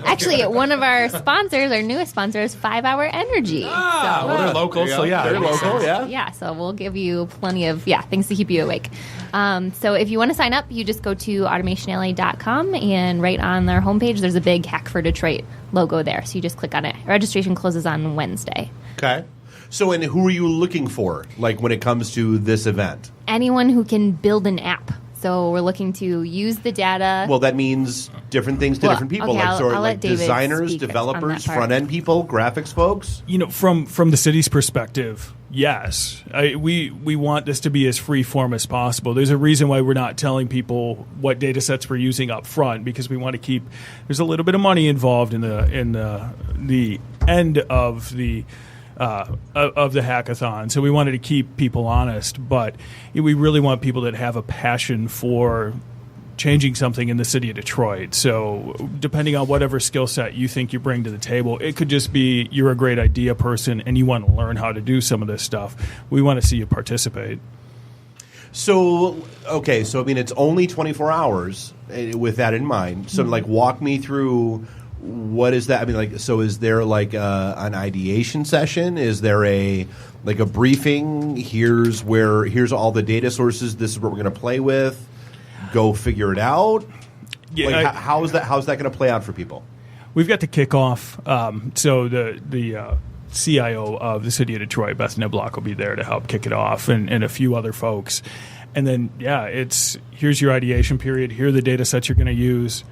S15: Actually, one of our sponsors, our newest sponsors, 5 Hour Energy.
S2: They're local, so
S1: they're local, yeah.
S15: Yeah, so we'll give you plenty of things to keep you awake. So if you want to sign up, you just go to automationalley.com and right on their homepage, there's a big Hack for Detroit logo there. So you just click on it. Registration closes on Wednesday.
S1: Okay. So, and who are you looking for, like, when it comes to this event?
S15: Anyone who can build an app. So we're looking to use the data.
S1: Well, that means different things to different people.
S15: Okay,
S1: I'll
S15: let
S1: like
S15: David
S1: designers,
S15: speak on
S1: developers,
S15: that part.
S1: front-end people, graphics folks.
S8: From the city's perspective, yes. We want this to be as free form as possible. There's a reason why we're not telling people what data sets we're using up front, because we want to keep. There's a little bit of money involved in the end of the hackathon, so we wanted to keep people honest. But we really want people that have a passion for changing something in the city of Detroit. So depending on whatever skill set you think you bring to the table, it could just be you're a great idea person and you want to learn how to do some of this stuff. We want to see you participate.
S1: So, okay, so I mean, it's only 24 hours with that in mind. So, like, walk me through what is that? I mean, like, so is there like an ideation session? Is there a briefing? Here's all the data sources. This is what we're going to play with. Go figure it out.
S8: Yeah,
S1: like, how's that going to play out for people?
S8: We've got the kickoff. So the CIO of the city of Detroit, Beth Niblock, will be there to help kick it off, and a few other folks. And then, here's your ideation period. Here are the data sets you're going to use.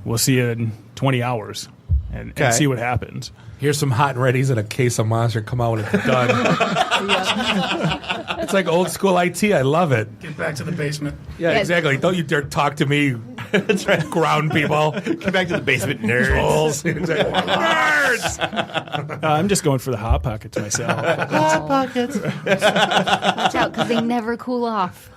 S8: We'll see you in 20 hours and see what happens.
S2: Here's some hot and readies and a case of Monster. Come out when it's done. It's like old school IT. I love it.
S4: Get back to the basement.
S2: Yeah, exactly. Don't you dare talk to me. That's right. Ground people.
S1: Get back to the basement, nerds.
S2: Nerds.
S8: I'm just going for the Hot Pockets myself.
S1: Hot Pockets.
S15: Watch out, because they never cool off.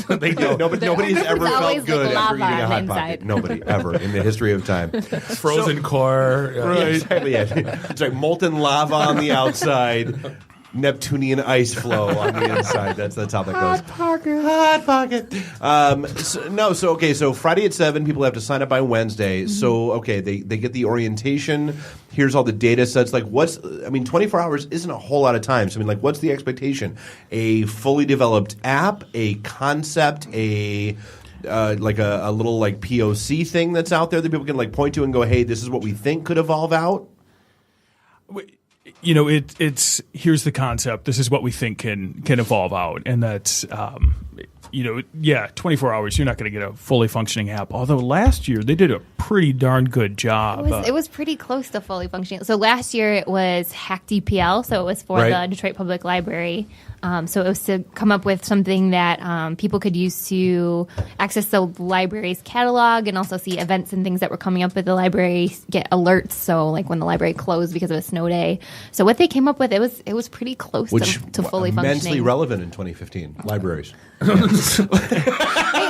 S1: They do. Nobody's ever
S15: always
S1: felt good
S15: like
S1: after
S15: lava
S1: eating a
S15: on
S1: Hot
S15: the
S1: Pocket.
S15: inside.
S1: Nobody ever in the history of time.
S2: Frozen core.
S1: Right. Exactly. Yeah. It's like molten lava on the outside, Neptunian ice flow on the inside. That's how that goes. Hot Pocket. So Friday at 7, people have to sign up by Wednesday.
S15: Mm-hmm.
S1: So, okay, they get the orientation. Here's all the data sets. Like, 24 hours isn't a whole lot of time. So, I mean, like, what's the expectation? A fully developed app, a concept, a little like POC thing that's out there that people can like point to and go, hey, this is what we think could evolve out?
S8: It's here's the concept. This is what we think can evolve out, and that's 24 hours. You're not going to get a fully functioning app. Although last year they did a pretty darn good job.
S15: It was pretty close to fully functioning. So last year it was Hack DPL, so it was for the Detroit Public Library. So it was to come up with something that people could use to access the library's catalog and also see events and things that were coming up at the library, get alerts. So like when the librray closed because of a snow day. So what they came up with, it was pretty close to fully functioning.
S1: Immensely relevant in 2015. Libraries.
S15: The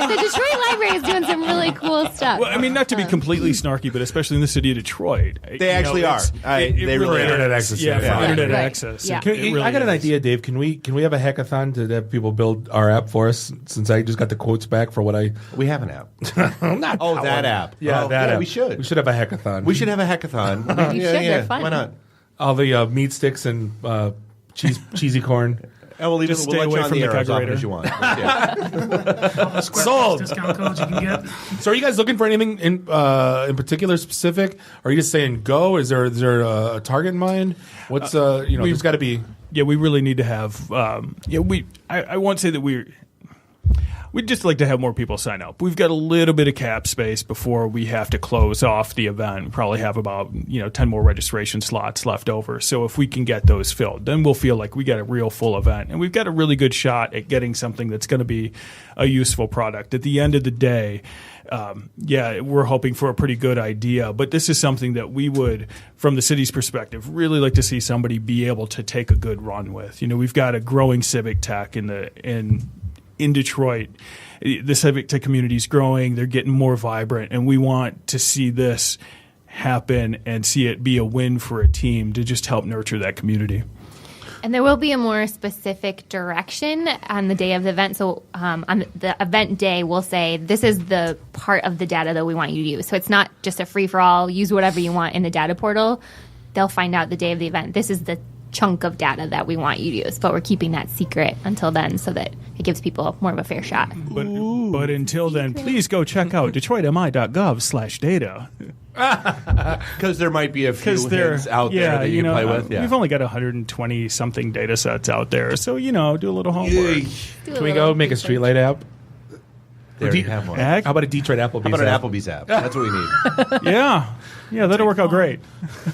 S15: Detroit Library is doing some really cool stuff.
S8: Well, I mean, not to be completely snarky, but especially in the city of Detroit,
S1: they actually are.
S8: They
S1: really are.
S2: Internet access.
S8: Yeah, for internet
S15: Right.
S8: access.
S15: Yeah.
S2: I got an idea, Dave. Can we have a hackathon to have people build our app for us? Since I just got the quotes back for what
S1: we have an app.
S2: that
S1: app.
S2: Yeah, that app.
S1: We should.
S2: We should have a hackathon.
S1: We should have a hackathon.
S15: They're fun.
S1: Why not?
S2: All the meat sticks and cheesy corn.
S1: And we'll
S8: Just
S1: we'll
S8: stay
S1: let you
S8: away
S1: on
S8: from
S1: the
S8: the
S1: air as often
S8: calculator.
S1: as you want. Yeah.
S2: Sold.
S4: Discount codes you can get.
S2: So, are you guys looking for anything in particular, specific? Or are you just saying go? Is there a target in mind? What's there's got to be.
S8: Yeah, we really need to have. I won't say that we'd just like to have more people sign up. We've got a little bit of cap space before we have to close off the event. We probably have about 10 more registration slots left over. So if we can get those filled, then we'll feel like we got a real full event, and we've got a really good shot at getting something that's going to be a useful product. At the end of the day, we're hoping for a pretty good idea, but this is something that we would, from the city's perspective, really like to see somebody be able to take a good run with. We've got a growing civic tech in Detroit. The civic tech community is growing. They're getting more vibrant, and we want to see this happen and see it be a win for a team to just help nurture that community.
S15: And there will be a more specific direction on the day of the event. So on the event day, we'll say, this is the part of the data that we want you to use. So it's not just a free-for-all, use whatever you want in the data portal. They'll find out the day of the event. This is the chunk of data that we want you to use, but we're keeping that secret until then so that it gives people more of a fair shot.
S8: But But until then, please go check out DetroitMI.gov/data.
S1: Because there might be a few hints out there that you can play with. Yeah.
S8: We've only got 120 something data sets out there, so do a little homework.
S2: Can we go make a streetlight app?
S1: There you have one.
S2: How about a Detroit Applebee's?
S1: How about
S2: app?
S1: an Applebee's app? That's what we need.
S8: Yeah, that'll work out great.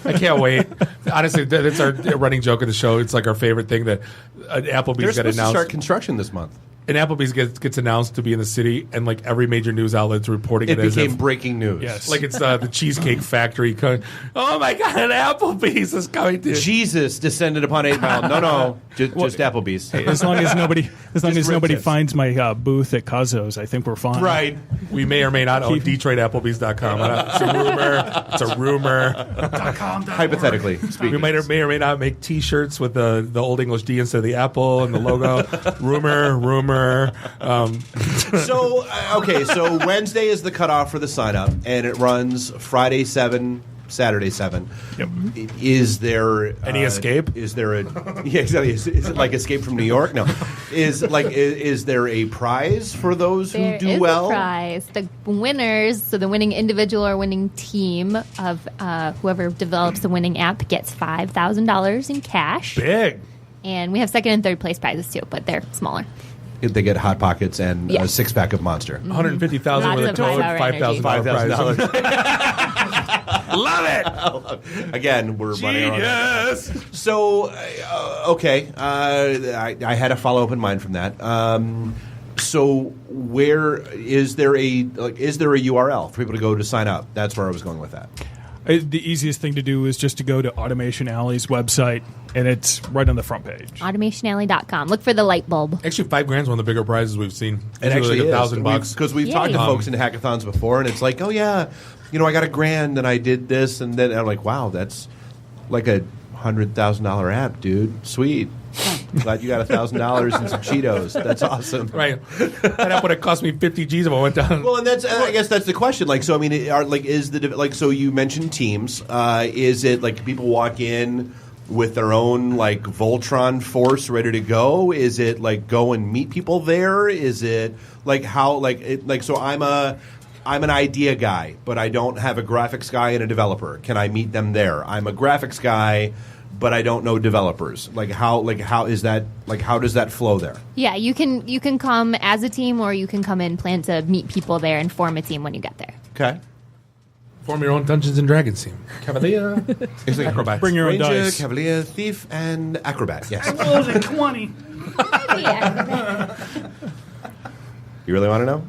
S2: I can't wait. Honestly, that's our running joke of the show. It's like our favorite thing that an Applebee's
S1: They're
S2: got
S1: supposed to
S2: announced.
S1: start construction this month.
S2: And Applebee's gets announced to be in the city, and like every major news outlet's reporting it as
S1: became
S2: if,
S1: breaking news.
S2: Yes, like it's the Cheesecake Factory. Oh my God, an Applebee's is coming to
S1: Jesus descended upon 8 Mile. No, just Applebee's.
S8: Hey, as long as nobody finds my booth at Cuzzo's, I think we're fine.
S2: Right. We may or may not own DetroitApplebee's.com. It's a rumor.
S1: Hypothetically speaking.
S2: We may or may not make T-shirts with the Old English D instead of the apple and the logo. rumor.
S1: So Wednesday is the cutoff for the sign up, and it runs Friday 7, Saturday 7.
S8: Yep.
S1: Is there
S2: any escape?
S1: Is there exactly? Is it like Escape from New York? No. Is there a prize for those who
S15: There
S1: do
S15: is
S1: well?
S15: a prize. The winners, so the winning individual or winning team of whoever develops the winning app gets $5,000 in cash.
S2: Big.
S15: And we have second and third place prizes too, but they're smaller.
S1: They get Hot Pockets and a 6-pack of Monster.
S2: $150,000 with a toad, $5,000 prize. Love it.
S1: Again, we're running around.
S2: Yes.
S1: So, okay, I had a follow-up in mind from that. So, where is there a URL for people to go to sign up? That's where I was going with that.
S8: The easiest thing to do is just to go to Automation Alley's website, and it's right on the front page.
S15: AutomationAlley.com. Look for the light bulb.
S2: Actually, $5,000 is one of the bigger prizes we've seen.
S1: It actually
S2: like
S1: is
S2: $1,000
S1: because we've talked to folks in hackathons before, and it's like, oh yeah, I got $1,000 and I did this, and then I'm like, wow, that's like a $100,000 app, dude. Sweet. Glad you got $1,000 and some Cheetos. That's awesome.
S2: Right. That app would have cost me 50 G's if I went down.
S1: Well, and I guess that's the question. Like, so I mean, so you mentioned teams. Is it like people walk in with their own like Voltron force ready to go? Is it like go and meet people there? Is it like how so I'm an idea guy, but I don't have a graphics guy and a developer. Can I meet them there? I'm a graphics guy, but I don't know developers. How does that flow there?
S15: Yeah, you can come as a team, or you can come in, plan to meet people there, and form a team when you get there.
S1: Okay.
S2: Form your own Dungeons and Dragons team. Cavalier, acrobat.
S8: Bring your own
S1: Ranger,
S8: dice.
S1: Cavalier, thief, and acrobat. Yes.
S4: I rolls at 20.
S1: You really want to know?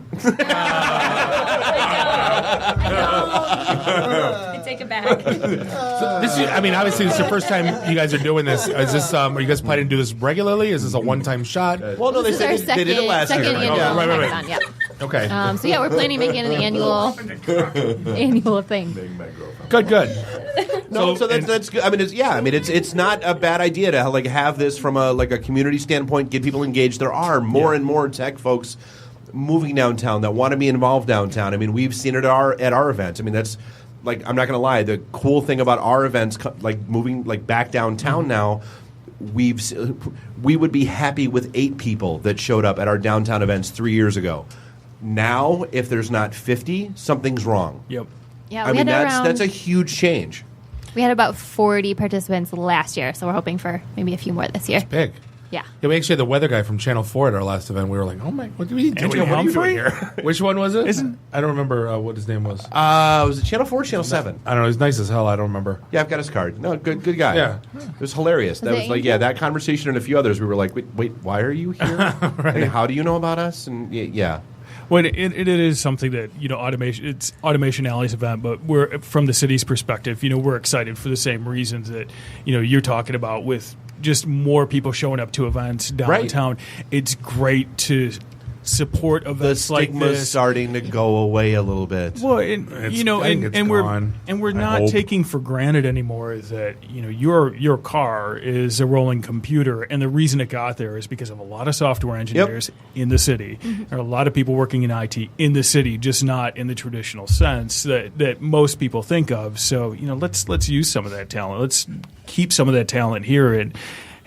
S15: I take it back.
S2: Obviously, this is the first time you guys are doing this. Is this? Are you guys planning to do this regularly? Is this a one-time shot?
S1: Well, no, they
S15: This is
S1: said
S15: our
S1: they did it last year.
S15: second annual
S2: Right.
S15: hackathon, yeah.
S2: Okay.
S15: So yeah, we're planning to make it an annual thing.
S2: Good.
S1: No, so that's good. I mean, it's not a bad idea to have this from a community standpoint, get people engaged. There are more and more tech folks moving downtown that want to be involved downtown. I mean, we've seen it at our events. I mean, that's I'm not going to lie. The cool thing about our events, moving back downtown now, we would be happy with 8 people that showed up at our downtown events 3 years ago. Now, if there's not 50, something's wrong.
S8: Yep.
S15: Yeah,
S1: that's a huge change.
S15: We had about 40 participants last year, so we're hoping for maybe a few more this year.
S2: Big.
S15: Yeah.
S2: We actually had the weather guy from Channel 4 at our last event. We were like, oh my, what are you doing here? Which one was it? I don't remember what his name was.
S1: Was it Channel 4 or Channel 7?
S2: I don't know. He's nice as hell. I don't remember.
S1: Yeah, I've got his card. No, good guy.
S2: Yeah.
S1: It was hilarious. That was that conversation and a few others. We were like, wait, why are you here?
S2: Right.
S1: And how do you know about us? And yeah.
S8: Well, it is something that it's Automation Alley's event, but we're from the city's perspective. We're excited for the same reasons that you're talking about with just more people showing up to events downtown. Right. It's great to support events like this.
S1: The stigma's starting to go away a little bit.
S8: Well, we're not taking for granted anymore that your car is a rolling computer, and the reason it got there is because of a lot of software engineers in the city. There are a lot of people working in IT in the city, just not in the traditional sense that most people think of. So let's use some of that talent. Let's keep some of that talent here and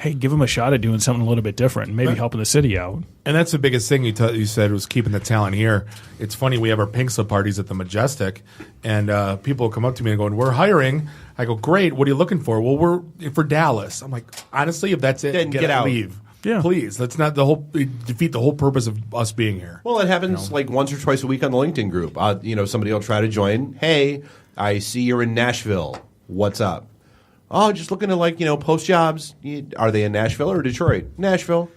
S8: hey, give them a shot at doing something a little bit different and maybe helping the city out.
S2: And that's the biggest thing you said was keeping the talent here. It's funny, we have our Pink Slip parties at the Majestic, and people come up to me and going, "We're hiring." I go, "Great, what are you looking for?" "Well, we're for Dallas." I'm like, honestly, if that's it,
S1: Then get out.
S2: Leave.
S8: Yeah.
S2: Please. Let's not defeat the whole purpose of us being here.
S1: Well, it happens like once or twice a week on the LinkedIn group. Somebody will try to join. Hey, I see you're in Nashville. What's up? Oh, just looking to post jobs. Are they in Nashville or Detroit? Nashville.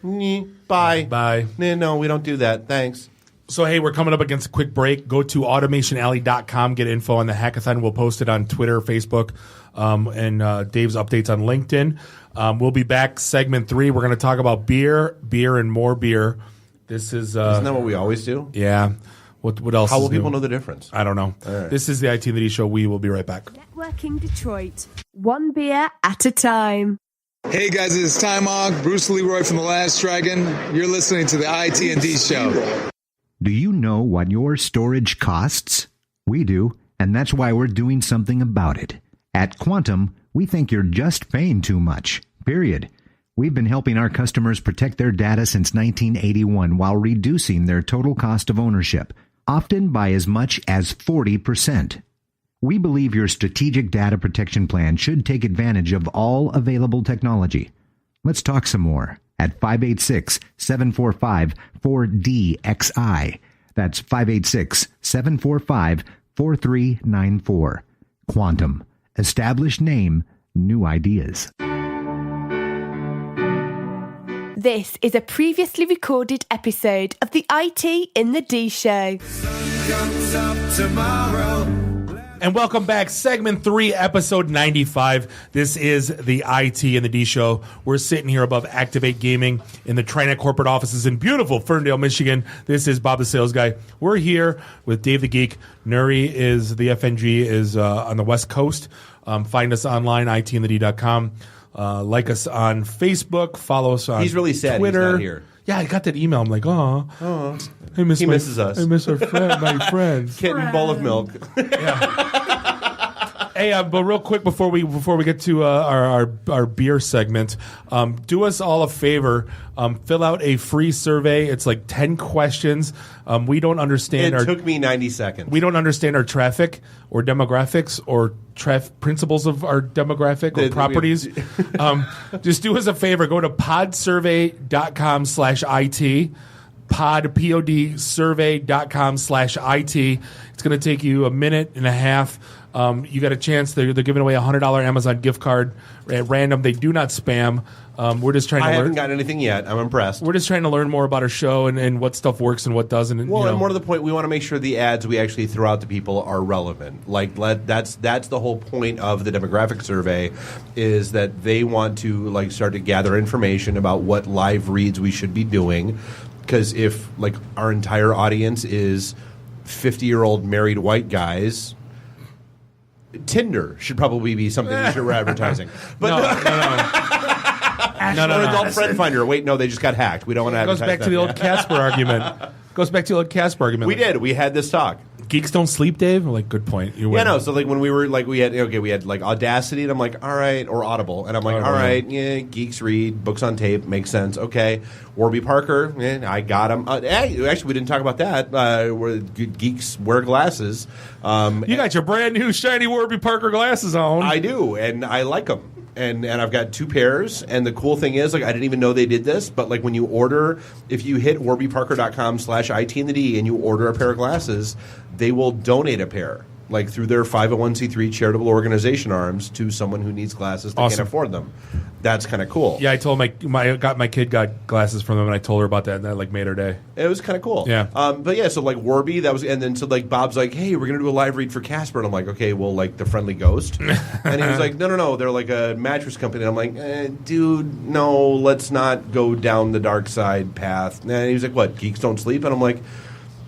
S1: Bye.
S2: Bye.
S1: No, we don't do that. Thanks.
S2: So, hey, we're coming up against a quick break. Go to automationalley.com. Get info on the hackathon. We'll post it on Twitter, Facebook, and Dave's updates on LinkedIn. We'll be back. Segment 3. We're going to talk about beer, and more beer. This is...
S1: Isn't that what we always do?
S2: Yeah. What else?
S1: How will people know the difference?
S2: I don't know.
S1: All right.
S2: This is the IT and the D Show. We will be right back.
S13: Networking Detroit. One beer at a time.
S11: Hey guys, it's Ty Mogg, Bruce Leroy from The Last Dragon. You're listening to the IT and D Show.
S23: Do you know what your storage costs? We do, and that's why we're doing something about it. At Quantum, we think you're just paying too much. Period. We've been helping our customers protect their data since 1981 while reducing their total cost of ownership, often by as much as 40%. We believe your strategic data protection plan should take advantage of all available technology. Let's talk some more at 586-745-4DXI. That's 586-745-4394. Quantum. Established name, new ideas.
S13: This is a previously recorded episode of the IT in the D Show.
S5: Comes up tomorrow.
S2: And welcome back, segment 3, episode 95. This is the IT and the D Show. We're sitting here above Activate Gaming in the Trinet corporate offices in beautiful Ferndale, Michigan. This is Bob the Sales Guy. We're here with Dave the Geek. Nuri is the FNG is on the West Coast. Find us online, itandthed.com. Like us on Facebook. Follow us on
S1: He's really sad
S2: Twitter.
S1: he's not here.
S2: Yeah, I got that email. I'm like, oh,
S1: he misses us.
S2: I miss our friend, my friends.
S1: Kitten bowl of milk.
S2: Hey, but real quick before we get to our beer segment, do us all a favor. Fill out a free survey. It's like 10 questions. We don't understand.
S1: It took me 90 seconds.
S2: We don't understand our traffic or demographics or principles of our demographic or properties. Just do us a favor. Go to podsurvey.com/IT. podsurvey.com/IT. It's going to take you a minute and a half. You got a chance. They're giving away a $100 Amazon gift card at random. They do not spam. We're just trying to learn.
S1: I haven't gotten anything yet. I'm impressed.
S2: We're just trying to learn more about our show and what stuff works and what doesn't. And,
S1: and more to the point, we want to make sure the ads we actually throw out to people are relevant. That's the whole point of the demographic survey, is that they want to start to gather information about what live reads we should be doing. Because if our entire audience is 50-year-old married white guys, Tinder should probably be something we should be advertising. But
S2: no.
S1: Or adult friend finder. Wait, no, they just got hacked. We don't want to advertise.
S2: Goes back to the old Casper argument.
S1: We did. We had this talk.
S2: Geeks don't sleep, Dave? Good point. You win.
S1: So when we were we had Audacity, and I'm like, all right, or Audible, and I'm like, all right, geeks read books on tape, makes sense. Okay, Warby Parker, I got him. Actually, we didn't talk about that. Where geeks wear glasses.
S2: You got your brand new shiny Warby Parker glasses on.
S1: I do, and I like them. And I've got 2 pairs, and the cool thing is, I didn't even know they did this, but when you order, if you hit warbyparker.com/IT&the-D and you order a pair of glasses, they will donate a pair, through their 501c3 charitable organization arms to someone who needs glasses that can't afford them. That's kind of cool.
S2: Yeah, I told my kid got glasses from them, and I told her about that, and that made her day.
S1: It was kind of cool.
S2: Yeah.
S1: But yeah, so Warby, that was, and then so Bob's like, hey, we're gonna do a live read for Casper, and I'm like, okay, well, the friendly ghost, and he was like, no, they're a mattress company, and I'm like, dude, no, let's not go down the dark side path. And he was like, what, geeks don't sleep? And I'm like,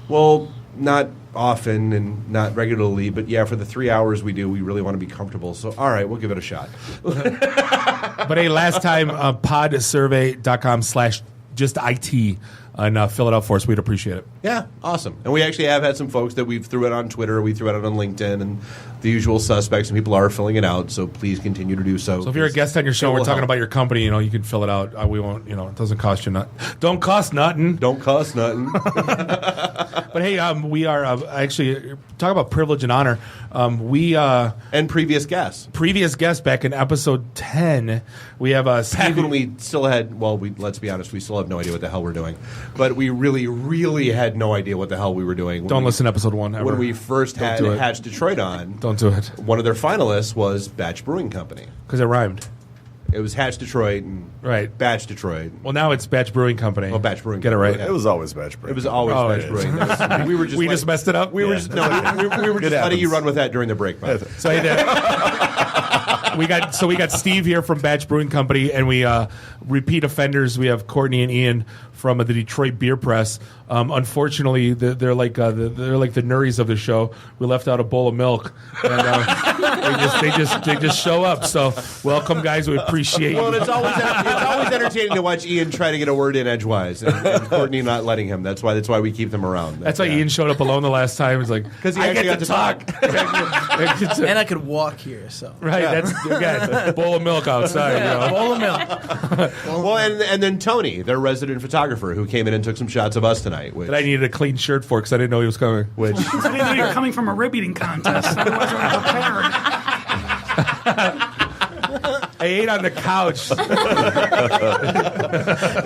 S1: well, not often and not regularly, but yeah, for the 3 hours we do, we really want to be comfortable. So, all right, we'll give it a shot.
S2: But hey, last time, podsurvey.com/just IT. and fill it out for us. We'd appreciate it.
S1: Yeah, awesome. And we actually have had some folks that we've threw it on Twitter, we threw it out on LinkedIn, and the usual suspects, and people are filling it out, so please continue to do so.
S2: So if you're a guest on your show, we're talking about your company, you can fill it out. We won't, it doesn't cost you nothing. Don't cost nothing.
S1: Don't cost nothing.
S2: But hey, we are actually talk about privilege and honor.
S1: And previous guests.
S2: Previous guests back in episode 10, we have
S1: back when we still had. Well, let's be honest, we still have no idea what the hell we're doing. But we really, really had no idea what the hell we were doing.
S2: Don't listen to episode 1 ever.
S1: When we first had Hatch Detroit on,
S2: don't do it.
S1: One of their finalists was Batch Brewing Company
S2: because it rhymed.
S1: It was Hatch Detroit and Batch Detroit.
S2: Well, now it's Batch Brewing Company.
S1: Oh, Batch Brewing.
S2: Get it right.
S1: Yeah.
S3: It was always Batch Brewing.
S1: It was always Batch Brewing. We
S2: just messed it up.
S1: We were just letting you run with that during the break.
S2: So we got Steve here from Batch Brewing Company, and we repeat offenders. We have Courtney and Ian from the Detroit Beer Press. Unfortunately, they're like the nerds of the show. We left out a bowl of milk, and they just show up. So welcome, guys. We appreciate you.
S1: Well, it's always entertaining to watch Ian try to get a word in edgewise, and Courtney not letting him. That's why we keep them around.
S2: That's why Ian showed up alone the last time. He's like,
S1: because he actually got to talk.
S7: And I could walk here. So
S2: right, that's again bowl of milk outside.
S7: Bowl of milk.
S1: Well, and then Tony, their resident photographer, who came in and took some shots of us tonight.
S2: That I needed a clean shirt for because I didn't know he was coming.
S4: I didn't know you were coming from a rib eating contest. Otherwise, I would have prepared.
S2: I ate on the couch.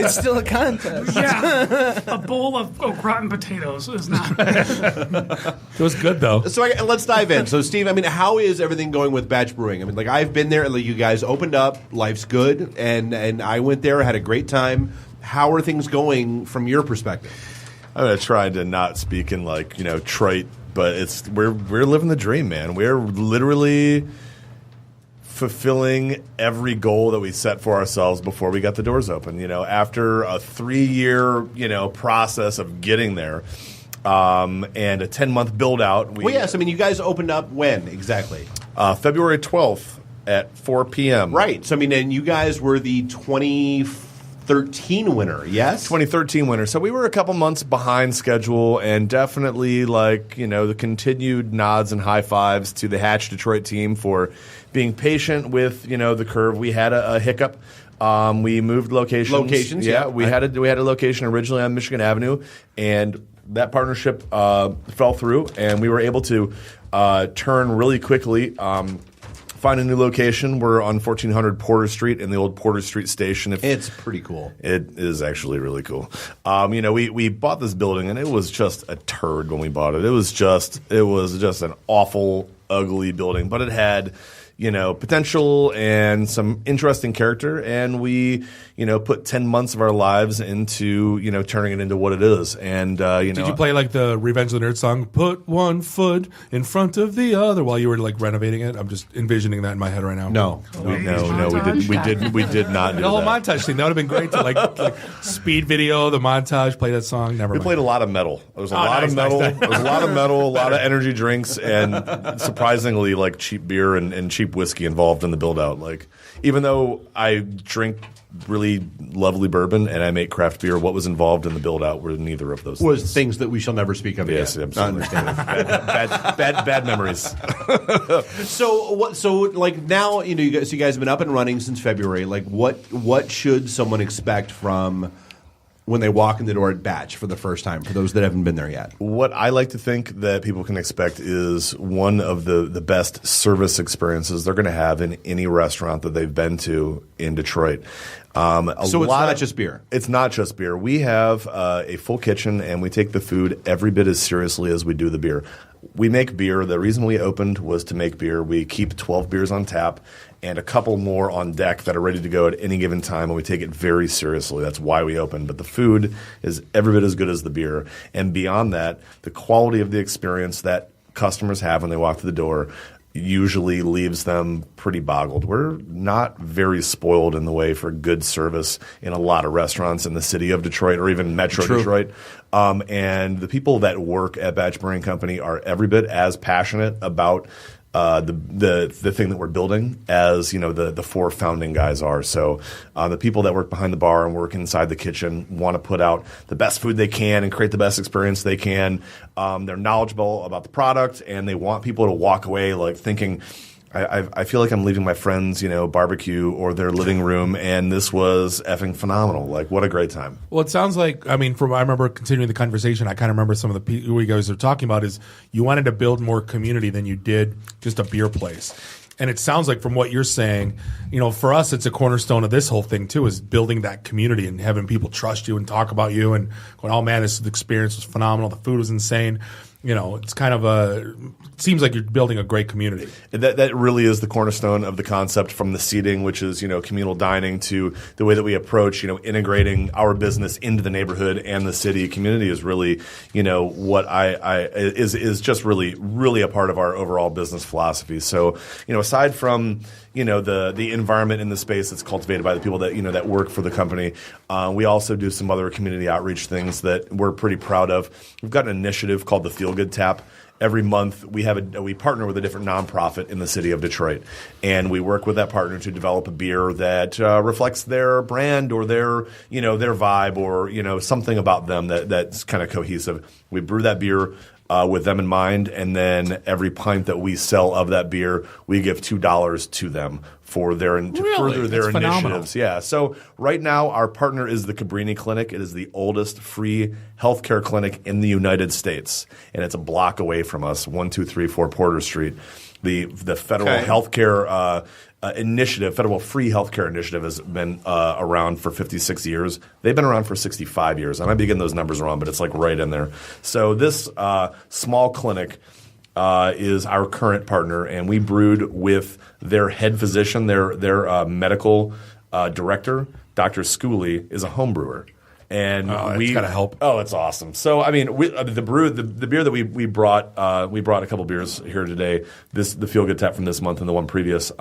S7: It's still a contest.
S4: Yeah, a bowl of rotten potatoes is not.
S2: It was good though.
S1: So let's dive in. So Steve, how is everything going with Batch Brewing? I've been there. You guys opened up. Life's good, and I went there. Had a great time. How are things going from your perspective?
S3: I'm gonna try to not speak in trite, but we're living the dream, man. We're literally fulfilling every goal that we set for ourselves before we got the doors open. After a 3-year process of getting there, and a 10-month build out.
S1: Well, yes. You guys opened up when exactly?
S3: February 12th at 4 p.m.
S1: Right. So and you guys were the 2013 winner, yes?
S3: 2013 winner. So we were a couple months behind schedule, and definitely the continued nods and high fives to the Hatch Detroit team for being patient with the curve. We had a hiccup. We moved locations.
S1: Yeah.
S3: We had a location originally on Michigan Avenue, and that partnership fell through, and we were able to turn really quickly. Find a new location. We're on 1400 Porter Street in the old Porter Street station.
S1: It's pretty cool.
S3: It is actually really cool. We bought this building, and it was just a turd when we bought it. It was just an awful, ugly building, but it had potential and some interesting character, and we put 10 months of our lives into turning it into what it is. And
S2: did you play the Revenge of the Nerds song, "Put one foot in front of the other," while you were renovating it? I'm just envisioning that in my head right now.
S1: No,
S3: we did not do
S2: the whole
S3: that.
S2: montage thing. That would have been great to speed video the montage, play that song. Never mind.
S3: We played a lot of metal. There was a lot of metal. There was a lot of metal, a lot of energy drinks, and surprisingly cheap beer and cheap whiskey involved in the build out. Even though I drink really lovely bourbon and I make craft beer, what was involved in the build out were neither of those things.
S1: Things that we shall never speak of
S3: yes,
S1: again.
S3: Absolutely. bad memories.
S1: So now you guys have been up and running since February. What should someone expect from when they walk in the door at Batch for the first time, for those that haven't been there yet?
S3: What I like to think that people can expect is one of the best service experiences they're going to have in any restaurant that they've been to in Detroit.
S1: So it's not just beer?
S3: It's not just beer. We have a full kitchen, and we take the food every bit as seriously as we do the beer. We make beer. The reason we opened was to make beer. We keep 12 beers on tap and a couple more on deck that are ready to go at any given time, and we take it very seriously. That's why we open. But the food is every bit as good as the beer. And beyond that, the quality of the experience that customers have when they walk through the door usually leaves them pretty boggled. We're not very spoiled in the way for good service in a lot of restaurants in the city of Detroit or even Metro Detroit. And the people that work at Batch Brewing Company are every bit as passionate about the thing that we're building as, the 4 founding guys are. So the people that work behind the bar and work inside the kitchen want to put out the best food they can and create the best experience they can. They're knowledgeable about the product, and they want people to walk away like thinking, I feel like I'm leaving my friends, barbecue or their living room, and this was effing phenomenal. Like, what a great time.
S2: Well, it sounds like, I remember continuing the conversation, I kind of remember some of the people you guys are talking about is you wanted to build more community than you did just a beer place. And it sounds like from what you're saying, for us, it's a cornerstone of this whole thing too, is building that community and having people trust you and talk about you and going, oh man, the experience was phenomenal. The food was insane. It's kind of it seems like you're building a great community.
S3: That really is the cornerstone of the concept, from the seating, which is, communal dining, to the way that we approach, integrating our business into the neighborhood and the city. Community is really, what is just really, really a part of our overall business philosophy. So, aside from, the environment in the space that's cultivated by the people that, that work for the company, we also do some other community outreach things that we're pretty proud of. We've got an initiative called the Feel Good Tap. Every month we partner with a different nonprofit in the city of Detroit, and we work with that partner to develop a beer that reflects their brand or their vibe or something about them that's kind of cohesive. We brew that beer with them in mind, and then every pint that we sell of that beer, we give $2 to them for to further their initiatives.
S2: Phenomenal.
S3: Yeah. So right now, our partner is the Cabrini Clinic. It is the oldest free healthcare clinic in the United States, and it's a block away from us, 1234 Porter Street. The federal healthcare initiative, federal free healthcare initiative, has been around for 56 years. They've been around for 65 years. I might be getting those numbers wrong, but it's like right in there. So this small clinic is our current partner, and we brewed with their head physician, their medical director, Dr. Schooley, is a home brewer. And
S2: it's gotta help.
S3: Oh, it's awesome. So I mean, the beer that we brought a couple beers here today. The Feel Good Tap from this month and the one previous.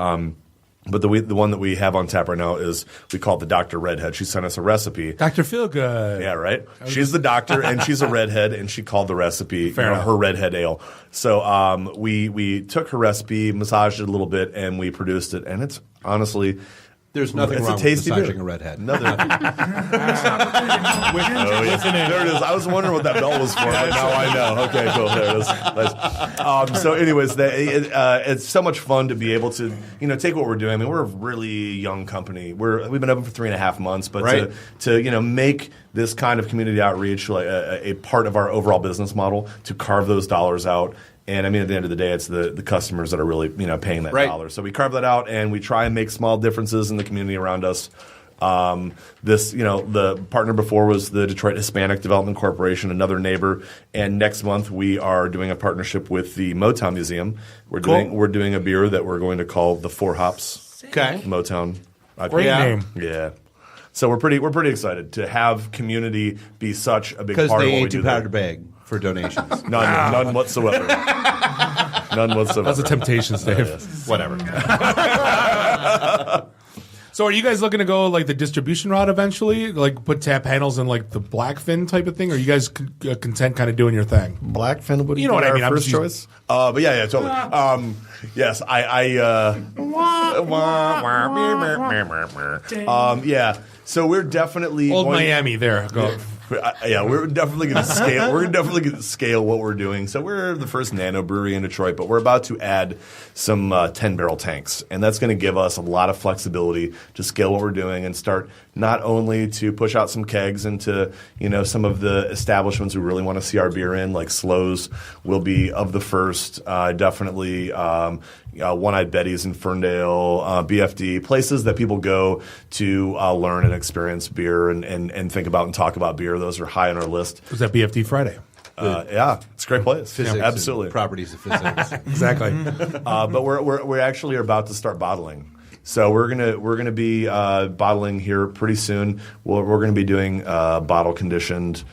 S3: But the one that we have on tap right now is, we call it the Dr. Redhead. She sent us a recipe.
S2: Dr. Feelgood.
S3: Yeah, right. She's the doctor, and she's a redhead, and she called the recipe her redhead ale. So we took her recipe, massaged it a little bit, and we produced it. And it's honestly,
S1: there's nothing wrong with massaging a redhead.
S3: Nothing. There it is. I was wondering what that bell was for, but now I know. Okay, cool. There it is. Nice. So anyways, it's so much fun to be able to, take what we're doing. I mean, we're a really young company. We've been open for 3.5 months, but to make this kind of community outreach like a part of our overall business model, to carve those dollars out. And I mean, at the end of the day, it's the customers that are really, paying that dollar. So we carve that out, and we try and make small differences in the community around us. The partner before was the Detroit Hispanic Development Corporation, another neighbor. And next month we are doing a partnership with the Motown Museum. We're doing a beer that we're going to call the 4 Hops.
S1: Okay.
S3: Motown.
S2: Great name.
S3: Yeah. So we're pretty excited to have community be such a big part of what we do.
S1: Because they ain't too powder bag for donations.
S3: None whatsoever. None whatsoever.
S2: That's a Temptations, Dave.
S3: Whatever.
S2: So are you guys looking to go like the distribution route eventually? Like put tap handles in like the Blackfin type of thing? Or are you guys content kind of doing your thing?
S3: Blackfin would be
S2: what I mean.
S3: our first choice. But yeah, totally. Yes, yeah. So we're definitely
S2: Old Miami there. Go.
S3: Yeah, we're definitely going to scale. We're definitely going to scale what we're doing. So we're the first nano brewery in Detroit, but we're about to add some 10-barrel tanks, and that's going to give us a lot of flexibility to scale what we're doing and start not only to push out some kegs into some of the establishments who really want to see our beer in, like Slows will be of the first, definitely. One-Eyed Betty's in Ferndale, BFD, places that people go to learn and experience beer and think about and talk about beer. Those are high on our list.
S2: Was that BFD Friday?
S3: Yeah, it's a great place.
S1: Physics,
S3: absolutely.
S1: Properties of physics.
S2: Exactly.
S3: But we actually are about to start bottling. So we're gonna be bottling here pretty soon. We're gonna be doing bottle conditioned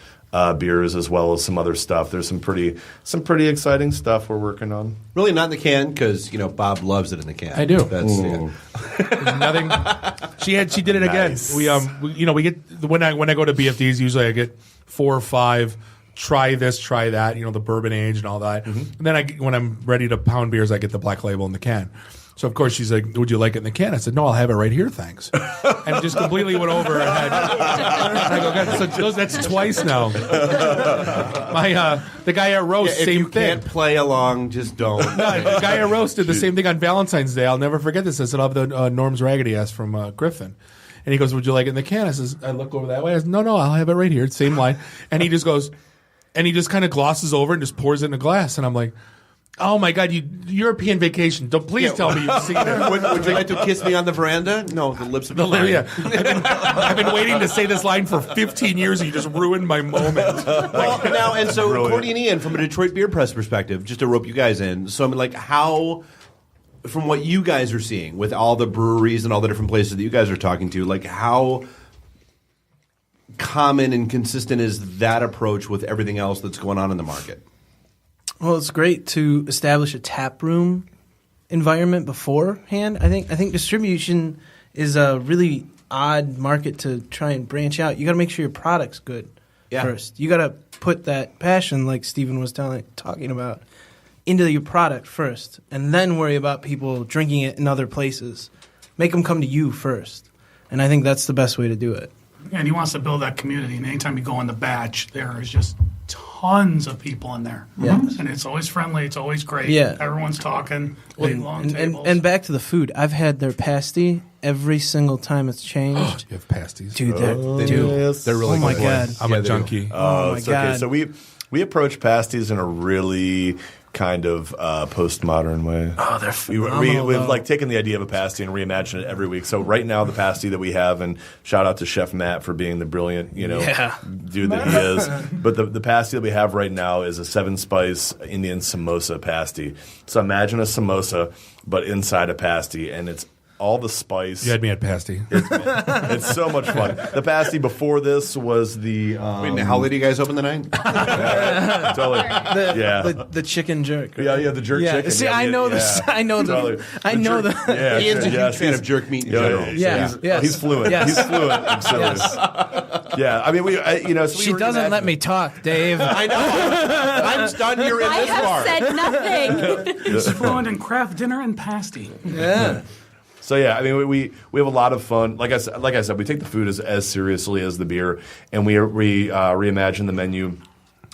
S3: beers as well as some other stuff. There's some pretty exciting stuff we're working on.
S1: Really not in the can because Bob loves it in the can.
S2: I do.
S1: That's
S2: There's nothing. She did it again.
S3: Nice.
S2: We get when I go to BFDs, usually I get 4 or 5 try this, try that, the bourbon age and all that. And then when I'm ready to pound beers, I get the Black Label in the can. So, of course, she's like, would you like it in the can? I said, no, I'll have it right here, thanks. And just completely went over her head. I go, God, so that's twice now. The guy at Roast, same
S1: if you
S2: thing.
S1: can't play along, just don't.
S2: No, the guy at Roast did the same thing on Valentine's Day. I'll never forget this. I said, I'll have the Norm's Raggedy Ass from Griffin. And he goes, would you like it in the can? I look over that way. I said, no, I'll have it right here. Same line. And he just goes, and he just kind of glosses over and just pours it in a glass. And I'm like, oh my God, European vacation. Don't please tell me you've seen it.
S1: Would you like to kiss me on the veranda? No, the lips of the fine.
S2: Yeah. I've been waiting to say this line for 15 years and you just ruined my moment.
S1: So Cordy and Ian, from a Detroit Beer Press perspective, just to rope you guys in. So I mean, how, from what you guys are seeing with all the breweries and all the different places that you guys are talking to, how common and consistent is that approach with everything else that's going on in the market?
S7: Well, it's great to establish a tap room environment beforehand. I think distribution is a really odd market to try and branch out. You got to make sure your product's good first. You got to put that passion, like Steven was talking about, into your product first, and then worry about people drinking it in other places. Make them come to you first, and I think that's the best way to do it.
S4: And he wants to build that community. And anytime you go in the batch, there is just tons of people in there.
S7: Yes.
S4: And it's always friendly. It's always great.
S7: Yeah.
S4: Everyone's talking. Big, long tables.
S7: And back to the food. I've had their pasty every single time it's changed.
S2: You have pasties?
S7: Dude, they're
S1: really
S7: oh my
S1: good.
S7: God.
S2: I'm a junkie.
S7: Oh my God.
S3: Okay. So we approach pasties in a really kind of postmodern way.
S7: Oh, they're phenomenal.
S3: We've taken the idea of a pasty and reimagined it every week. So right now the pasty that we have, and shout out to Chef Matt for being the brilliant, dude that he is. But the pasty that we have right now is a 7-spice Indian samosa pasty. So imagine a samosa, but inside a pasty, and it's all the spice.
S2: You had me at pasty.
S3: It's so much fun. The pasty before this was the.
S1: How late do you guys open the night?
S3: Totally.
S7: The chicken jerk.
S3: Yeah, the jerk chicken.
S7: See, I know this. I know
S3: totally.
S7: the.
S3: Yeah,
S1: Ian's a huge fan of jerk meat in general.
S3: He's fluent.
S7: Yes.
S3: He's fluent. Absolutely. Yeah, I mean,
S7: she doesn't let me talk, Dave.
S1: I know. I'm stunned you're in this bar.
S15: I have said nothing.
S4: He's fluent in craft dinner and pasty.
S7: Yeah.
S3: So yeah, I mean, we have a lot of fun. Like I said, we take the food as seriously as the beer, and we reimagine the menu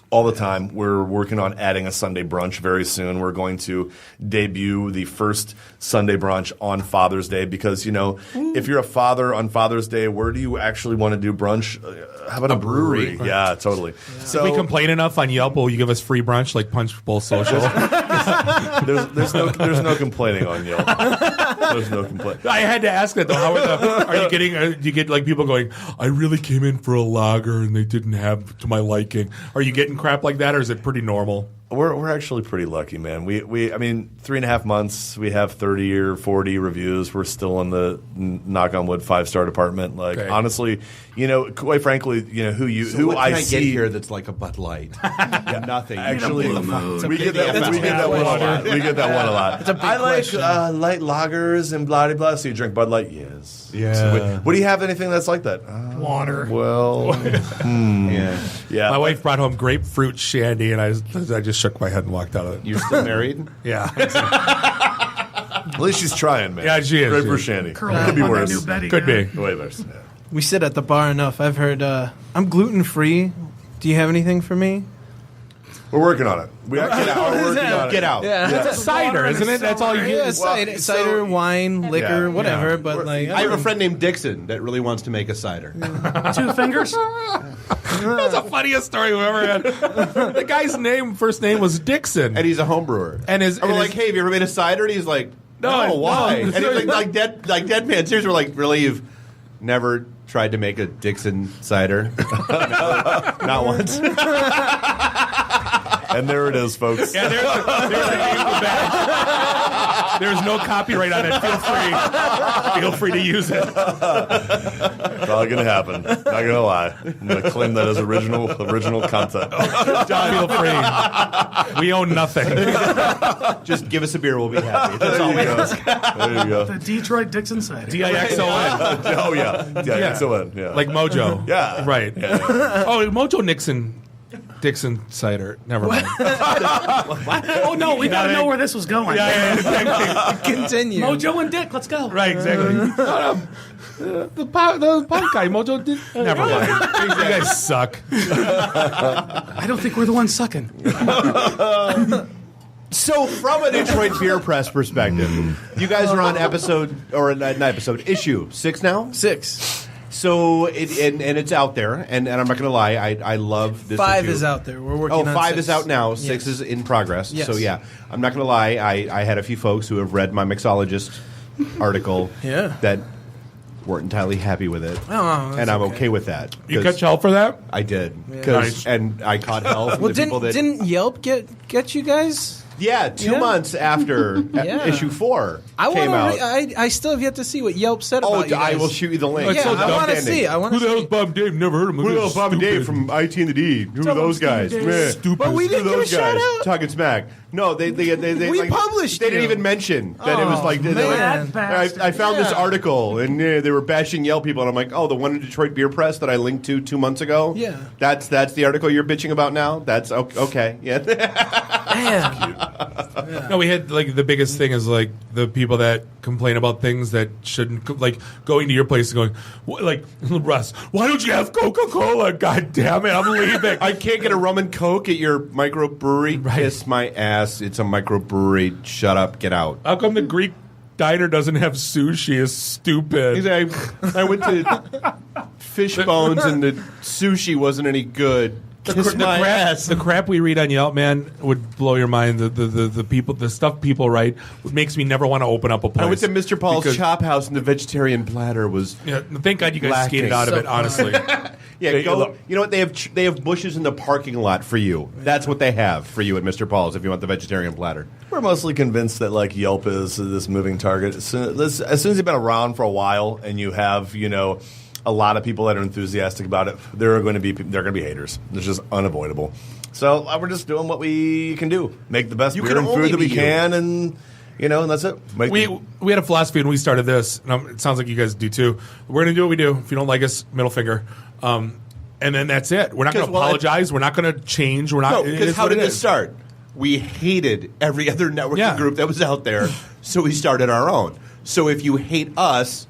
S3: all the time. We're working on adding a Sunday brunch very soon. We're going to debut the first Sunday brunch on Father's Day because, if you're a father on Father's Day, where do you actually want to do brunch? How about a brewery? Yeah, totally. Yeah.
S2: So, if we complain enough on Yelp, will you give us free brunch like Punch Bowl Social?
S3: there's no complaining on Yelp. There's no complaint.
S2: I had to ask that though. How are you getting? Do you get people going? I really came in for a lager and they didn't have to my liking. Are you getting crap like that, or is it pretty normal?
S3: We're actually pretty lucky, man. I mean, 3.5 months, we have 30 or 40 reviews. We're still in the knock on wood 5-star department. Honestly, quite frankly, who I see
S1: get here that's like a Bud Light. Nothing.
S3: Actually, we get that one a lot. We get that one a lot. I like light lagers and blah blah blah. So you drink Bud Light? Yes.
S1: Yeah.
S3: What do you have? Anything that's like that?
S4: Water.
S3: Well, yeah.
S2: My wife brought home grapefruit shandy, and I just shook my head and walked out of it.
S1: You're still married?
S2: Yeah.
S3: At least she's trying, man.
S2: Yeah, she is.
S3: Grapefruit shandy. Could be worse.
S2: Could be.
S3: Way worse. Yeah.
S7: We sit at the bar enough. I've heard I'm gluten free. Do you have anything for me?
S3: We're working on it. We're working on it.
S1: Get out.
S7: Yeah.
S2: That's a cider, isn't it? That's all you get.
S7: Yeah, cider, wine, liquor, whatever.
S3: Yeah.
S7: But
S1: I have a friend named Dixon that really wants to make a cider.
S4: 2 fingers?
S2: That's the funniest story we've ever had. The guy's first name was Dixon,
S1: and he's a home brewer.
S2: And
S1: we're like, hey, have you ever made a cider? And he's like, no, why?
S2: No.
S1: And he's like deadpan. Seriously, we're like, really, you've never tried to make a Dixon cider? Not once.
S3: And there it is, folks.
S2: Yeah, there's the name of the badge. There's no copyright on it. Feel free to use it.
S3: Probably gonna happen. Not gonna lie. I'm gonna claim that as original content.
S2: Feel free. We own nothing.
S1: Just give us a beer, we'll be happy. That's all we ask.
S3: There you go.
S4: The Detroit Dixon cider.
S2: DIXON.
S3: Oh yeah, DIXON. Yeah,
S2: like Mojo.
S3: Yeah,
S2: right.
S3: Yeah.
S2: Oh, Mojo Nixon. Dixon cider. Never mind.
S4: Oh no, we gotta know where this was going.
S2: Yeah, exactly.
S7: Continue.
S4: Mojo and Dick, let's go.
S2: Right, exactly. The punk guy, Mojo did. Never mind. You guys suck.
S4: I don't think we're the ones sucking.
S1: So, from a Detroit Beer Press perspective, you guys are on issue 6 now?
S7: 6.
S1: So, it's out there, and I'm not going to lie, I love this
S7: 5
S1: issue.
S7: is out there. We're working on
S1: 5
S7: 6.
S1: is out now.
S7: Yes.
S1: 6 is in progress.
S7: Yes.
S1: So, yeah, I'm not going to lie, I had a few folks who have read my mixologist article that weren't entirely happy with it.
S7: Oh,
S1: and I'm okay with that.
S2: You catch hell for that?
S1: I did.
S7: Yeah.
S2: Nice.
S1: And I caught hell from
S7: Well,
S1: the people that...
S7: didn't Yelp get you guys?
S1: Yeah, 2 months after issue 4 came out.
S7: I still have yet to see what Yelp said
S1: Oh,
S7: about you guys.
S1: I will shoot you the link.
S7: Yeah, I want to see.
S2: Who the hell's Bob Dave? Never heard of him.
S1: Who the hell's Bob and Dave from IT and the D? Who are those guys? Man,
S2: Stupid.
S7: But we didn't
S1: Who are
S7: give a
S1: those
S7: shout
S1: guys?
S7: out.
S1: Talking smack. No, they
S7: We published
S1: They didn't
S7: you.
S1: even mention that it was
S7: Oh,
S1: like.
S7: man.
S1: I found this
S7: Yeah.
S1: article and they were bashing Yelp people, and I'm like, oh, the one in Detroit Beer Press that I linked to 2 months ago.
S7: Yeah.
S1: That's the article you're bitching about now. That's okay. Yeah.
S7: Man.
S2: No, we had like the biggest thing is like the people that complain about things that shouldn't, like going to your place and going, like, Russ, why don't you have Coca-Cola? God damn it, I'm leaving.
S1: I can't get a rum and Coke at your microbrewery.
S2: Right.
S1: Kiss my ass. It's a microbrewery. Shut up. Get out.
S2: How come the Greek diner doesn't have sushi? Is stupid.
S1: I went to Fish Bones and the sushi wasn't any good. Kiss my ass.
S2: The crap we read on Yelp, man, would blow your mind. The people, the stuff people write, makes me never want to open up a place.
S1: I went to Mr. Paul's
S2: Because-
S1: Chop House and the vegetarian platter was.
S2: Yeah, thank God you guys
S1: lacking.
S2: skated out of it. Honestly,
S1: Yeah, go. You know what? They have bushes in the parking lot for you. That's what they have for you at Mr. Paul's if you want the vegetarian platter.
S3: We're mostly convinced that like Yelp is this moving target. As soon as you've been around for a while and you have a lot of people that are enthusiastic about it, they're going to be haters. It's just unavoidable. So we're just doing what we can do: make the best beer and food that we can, and and that's it.
S2: we had a philosophy when we started this. And it sounds like you guys do too. We're going to do what we do. If you don't like us, middle finger. And then that's it. We're not going to apologize. We're not going to change. We're not.
S1: Because how did it start? We hated every other networking group that was out there, so we started our own. So if you hate us,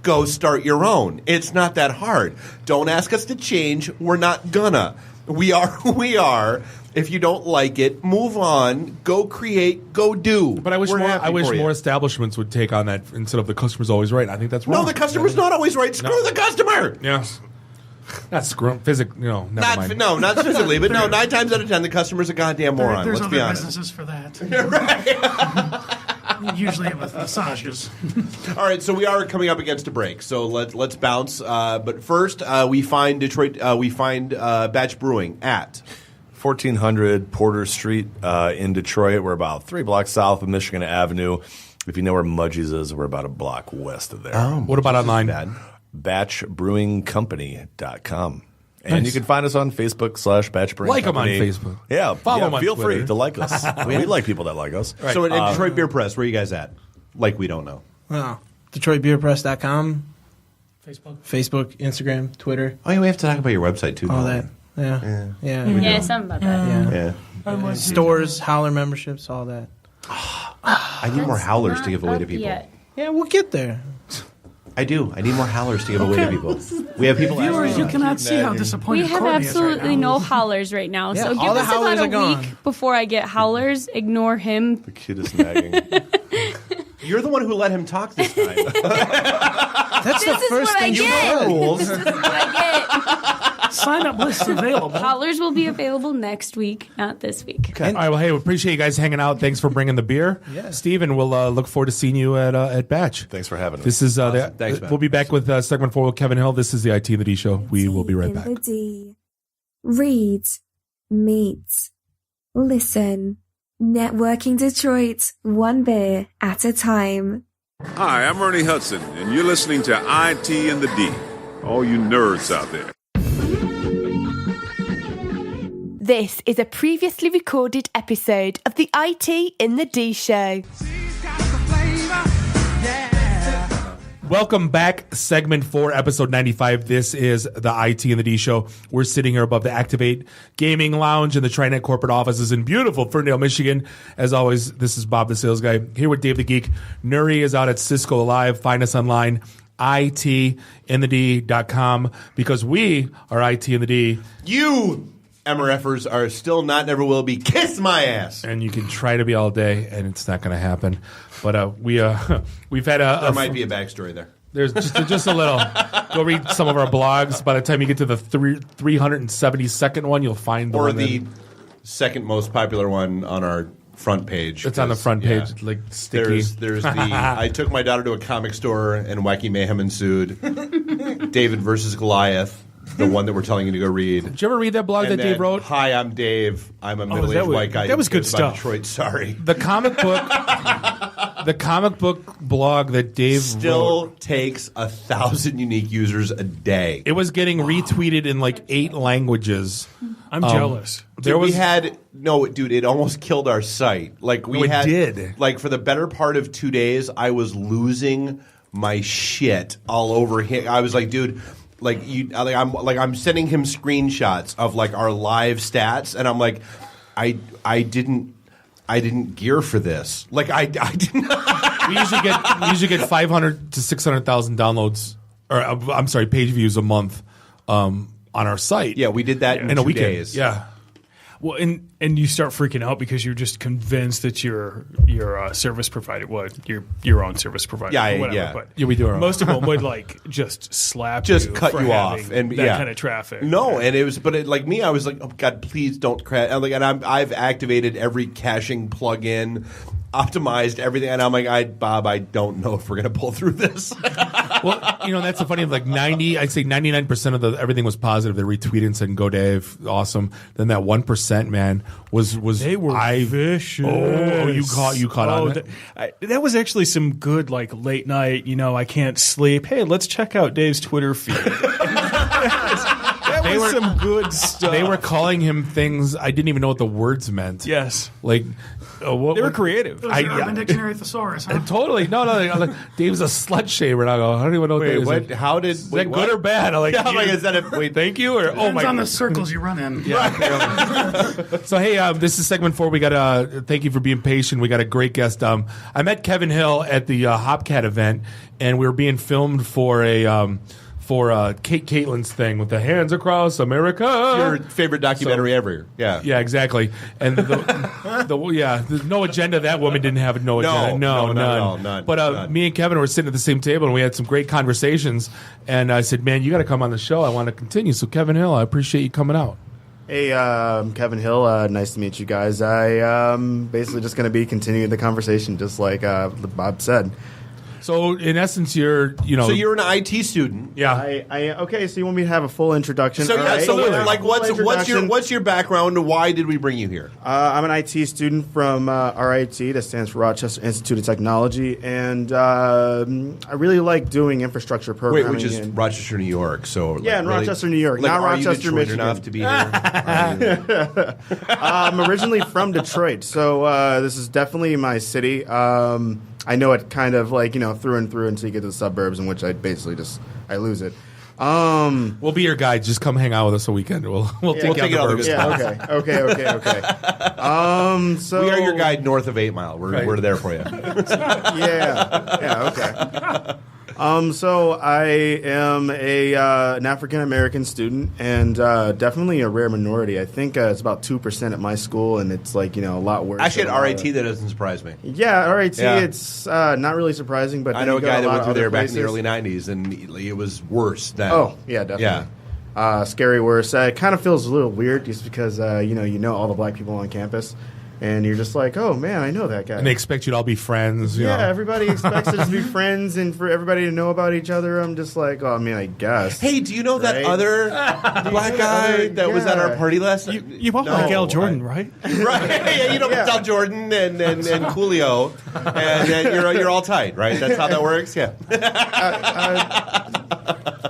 S1: go start your own. It's not that hard. Don't ask us to change. We're not gonna. We are who we are. If you don't like it, move on. Go create. Go do.
S2: But I wish more establishments would take on that instead of the customer's always right. I think that's wrong.
S1: No, the customer's not always right. Screw the customer.
S2: Yes. Not screw physic. Never mind.
S1: No, not physically, but 9 times out of 10, the customer's a goddamn moron.
S4: There's
S1: Let's be
S4: other
S1: honest.
S4: businesses for that. Usually with massages.
S1: All right, so we are coming up against a break. So let's bounce. But first, we find Detroit. We find Batch Brewing at
S3: 1400 Porter Street in Detroit. We're about 3 blocks south of Michigan Avenue. If you know where Mudgee's is, we're about a block west of there.
S2: What about online?
S3: BatchBrewingCompany.com. And
S2: Nice.
S3: you can find us on Facebook /Batch Brewing
S2: Like 'em on
S3: Company.
S2: Facebook.
S3: Yeah,
S2: Follow 'em on
S3: feel
S2: Twitter.
S3: free to like us. We like people that like us.
S1: So at Detroit Beer Press, where are you guys at? Like we don't know.
S7: Oh, DetroitBeerPress.com. Facebook, Instagram, Twitter.
S1: Oh yeah, we have to talk about your website too.
S7: All
S1: don't
S7: that.
S1: we?
S7: Yeah.
S16: Yeah, something about that.
S1: Yeah.
S7: Stores, Howler memberships, all that.
S1: I need more howlers to give away to people.
S16: Yet.
S7: Yeah, we'll get there.
S1: I do. I need more howlers to give away to people. We have people
S4: Viewers,
S1: asking.
S4: you cannot see how disappointed
S16: We have
S4: Courtney is
S16: absolutely
S4: right now.
S16: no howlers right now.
S7: Yeah,
S16: So give
S7: all the
S16: us
S7: howlers
S16: about a
S7: are gone.
S16: week before I get howlers. Ignore him.
S3: The kid is nagging.
S1: You're the one who let him talk this time.
S7: That's
S16: This
S7: the
S16: is
S7: first
S16: what I
S7: thing you
S16: get.
S7: said.
S1: Rules.
S16: This is what I
S4: Sign-up list available.
S16: get. Howlers will be available next week, not this week.
S2: All right. Well, hey, we appreciate you guys hanging out. Thanks for bringing the beer.
S7: Yeah.
S2: Steven, we'll look forward to seeing you at Batch.
S3: Thanks for having us.
S2: This is
S1: Thanks, man.
S2: we'll be back with segment 4 with Kevin Hill. This is the IT and the D show. We will be right back.
S19: In the D. Read, meet, listen. Networking Detroit, one beer at a time.
S6: Hi, I'm Ernie Hudson, and you're listening to IT and the D. All you nerds out there.
S13: This is a previously recorded episode of the IT in the D show.
S2: Welcome back, segment 4, episode 95. This is the IT and the D show. We're sitting here above the Activate Gaming Lounge in the TriNet corporate offices in beautiful Ferndale, Michigan. As always, this is Bob the Sales Guy here with Dave the Geek. Nuri is out at Cisco Live. Find us online, itinthed.com, because we are IT in the D.
S1: You MRFers are still not, never will be. Kiss my ass.
S2: And you can try to be all day, and it's not going to happen. But we've had
S1: there might be a backstory there.
S2: There's just a little. Go read some of our blogs. By the time you get to the 372nd one, you'll find
S1: the second most popular one on our front page.
S2: It's on the front page, like sticky.
S1: There's the I took my daughter to a comic store and wacky mayhem ensued. David versus Goliath. The one that we're telling you to go read.
S2: Did you ever read that blog that Dave wrote?
S1: Hi, I'm Dave. I'm a middle-aged white guy.
S8: That was good stuff.
S1: Detroit, sorry.
S2: The comic book blog that Dave
S1: still
S2: wrote
S1: takes 1,000 unique users a day.
S2: It was getting retweeted in like 8 languages.
S8: I'm jealous.
S1: It almost killed our site. Like
S2: it did.
S1: Like for the better part of 2 days, I was losing my shit all over him. I was like, dude. I'm sending him screenshots of like our live stats, and I'm like, I didn't gear for this. Like I didn't.
S2: We usually get 500 to 600,000 downloads, or I'm sorry, page views a month on our site.
S1: Yeah, we did that in a 2 days.
S2: Yeah.
S8: Well, and you start freaking out because you're just convinced that your service provider, your own service provider, But
S2: we do our own.
S8: Most of them would like just slap,
S1: just
S8: you
S1: cut
S8: for
S1: you
S8: having
S1: off, and
S8: that kind of traffic.
S1: No, and it was, like me, I was like, oh God, please don't crash. And I've activated every caching plugin, optimized everything, and I'm like, Bob, I don't know if we're gonna pull through this.
S2: Well, that's the funny. Like I'd say 99% of everything was positive. They retweeted and said, "Go Dave, awesome." Then that 1%, man, was
S8: they were vicious.
S2: Oh, you caught on it.
S8: That was actually some good like late night. I can't sleep. Hey, let's check out Dave's Twitter feed. That was some good stuff.
S2: They were calling him things I didn't even know what the words meant.
S8: Yes,
S2: like.
S8: They were creative.
S4: It was the Urban Dictionary Thesaurus, huh?
S2: Totally. No. Like, Dave's a slut shamer. And I go, I don't even know what that is.
S1: How did...
S2: Is that good or bad? I'm like,
S1: is that a...
S2: Wait, thank you? Or,
S4: Depends on the circles you run in.
S2: Yeah. So, hey, this is segment 4. We got thank you for being patient. We got a great guest. I met Kevin Hill at the Hopcat event, and we were being filmed for a... Kate Caitlin's thing with the hands across America.
S1: Your favorite documentary ever. Yeah.
S2: Yeah, exactly. And there's no agenda. That woman didn't have no agenda. No, none. But me and Kevin were sitting at the same table, and we had some great conversations. And I said, man, you got to come on the show. I want to continue. So, Kevin Hill, I appreciate you coming out.
S14: Hey, I'm Kevin Hill. Nice to meet you guys. I basically just going to be continuing the conversation, just like Bob said.
S2: So in essence, you're
S1: So you're an IT student.
S2: Yeah.
S14: Okay. So you want me to have a full introduction?
S1: So
S14: right.
S1: like what's your background? Why did we bring you here?
S14: I'm an IT student from RIT. That stands for Rochester Institute of Technology, and I really like doing infrastructure programming.
S1: Which is Rochester, New York. So
S14: yeah, in Rochester, New York, not Rochester, Michigan.
S1: Enough to be here.
S14: I'm originally from Detroit, so this is definitely my city. I know it kind of like, through and through until you get to the suburbs, in which I basically I lose it.
S2: We'll be your guide. Just come hang out with us a weekend. We'll take you out the burbs.
S14: Yeah, okay. So
S1: we are your guide north of 8 Mile. We're there for you.
S14: Okay. So I am an African American student, and definitely a rare minority. I think it's about 2% at my school, and it's like a lot worse.
S1: Actually, at RIT, that doesn't surprise me.
S14: Yeah, RIT, it's not really surprising. But
S1: I know a guy that went through there back in the early '90s, and it was worse then.
S14: Oh, yeah, definitely. Yeah. Scary worse. It kind of feels a little weird just because you know all the black people on campus. And you're just like, oh, man, I know that guy.
S2: And they expect you to all be friends.
S14: Yeah, everybody expects us to be friends and for everybody to know about each other. I'm just like, oh, I mean, I guess.
S1: Hey, do you know that other black guy that was at our party last night?
S8: You walk like Al Jordan, right?
S1: Right. Yeah, Al Jordan and Coolio. And you're all tight, right? That's how that works? Yeah.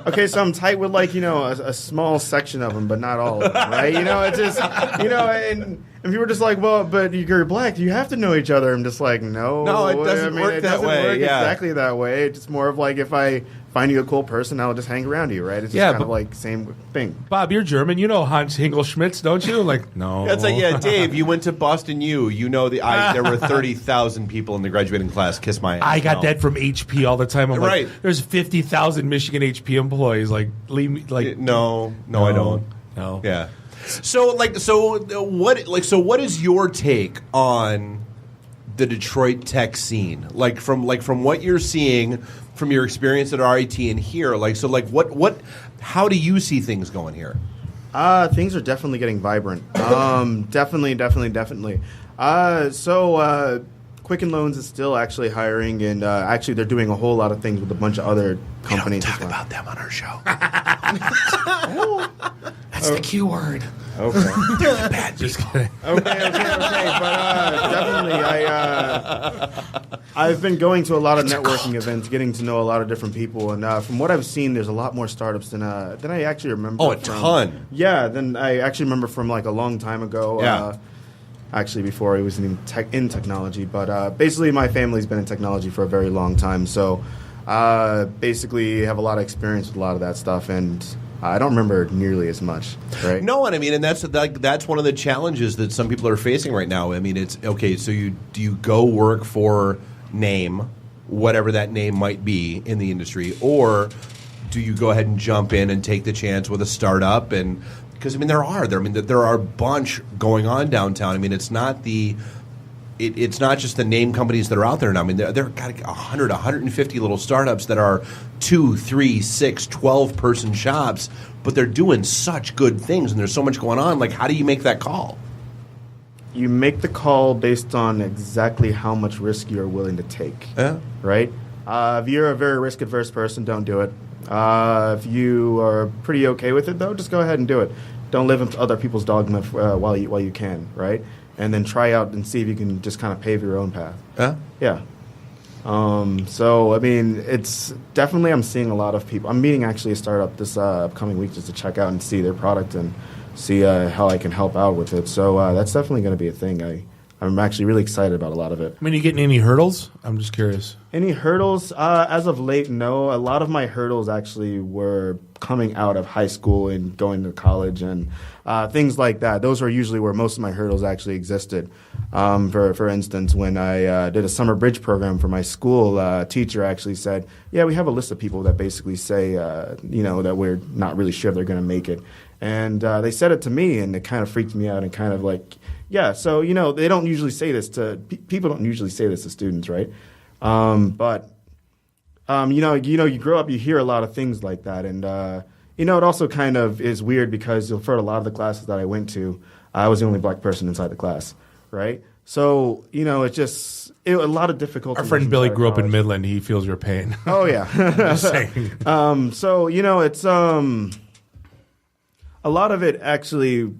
S14: Okay, so I'm tight with like a small section of them, but not all of them, right? It's just and people are just like, well, but you're black, you have to know each other. I'm just like, no,
S1: it doesn't work
S14: it
S1: that
S14: doesn't
S1: way.
S14: work
S1: Yeah.
S14: exactly that way. It's just more of like if I find you a cool person, I'll just hang around you, right? It's just kind of like same thing.
S2: Bob, you're German. You know Hans Hingelschmitz, don't you? Like, no.
S1: That's like, yeah, Dave, you went to Boston U. You know there were 30,000 people in the graduating class. Kiss my ass.
S2: I got
S1: No.
S2: that from HP all the time. I'm
S1: Right.
S2: like, there's 50,000 Michigan HP employees. Like, leave me. Like,
S1: No, I don't.
S2: No.
S1: Yeah. So what is your take on the Detroit tech scene? Like from what you're seeing from your experience at RIT and here, how do you see things going here?
S14: Things are definitely getting vibrant. Definitely. So Quicken Loans is still actually hiring, and actually they're doing a whole lot of things with a bunch of other companies.
S1: We don't talk about them on our show.
S2: That's the Q word.
S14: Okay.
S2: Bad. Just kidding.
S14: Okay. But definitely, I've been going to a lot of networking events, getting to know a lot of different people, and from what I've seen, there's a lot more startups than I actually remember.
S1: Oh, a ton.
S14: Yeah, than I actually remember from like a long time ago.
S1: Yeah.
S14: Actually, before I was in technology, but basically, my family's been in technology for a very long time, so basically, have a lot of experience with a lot of that stuff, and I don't remember nearly as much, right?
S1: No, and I mean, and that's one of the challenges that some people are facing right now. I mean, it's okay. So do you go work for name, whatever that name might be in the industry, or do you go ahead and jump in and take the chance with a startup? And because I mean, there are a bunch going on downtown. I mean, it's not it's not just the name companies that are out there now. I mean, there are got 100, 150 little startups that are 2, 3, 6, 12-person shops, but they're doing such good things, and there's so much going on. Like, how do you make that call?
S14: You make the call based on exactly how much risk you're willing to take, right? If you're a very risk-averse person, don't do it. If you are pretty okay with it, though, just go ahead and do it. Don't live into other people's dogma while you can, right? And then try out and see if you can just kind of pave your own path. Yeah. So, I mean, it's definitely I'm seeing a lot of people. I'm meeting actually a startup this upcoming week just to check out and see their product and see how I can help out with it. So that's definitely going to be a thing. I'm actually really excited about a lot of it.
S2: I mean, you getting any hurdles? I'm just curious.
S14: Any hurdles? As of late, no. A lot of my hurdles actually were coming out of high school and going to college and things like that. Those are usually where most of my hurdles actually existed. For instance, when I did a summer bridge program for my school, a teacher actually said, yeah, we have a list of people that basically say, that we're not really sure if they're going to make it. And they said it to me, and it kind of freaked me out and kind of like, yeah, so, they don't usually say this to people don't usually say this to students, right? But you grow up, you hear a lot of things like that. And, it also kind of is weird because for a lot of the classes that I went to, I was the only black person inside the class, right? So, it's just a lot of difficulty.
S2: Our friend Billy grew up in Midland. He feels your pain.
S14: Oh, yeah.
S2: Just saying.
S14: So, it's a lot of it actually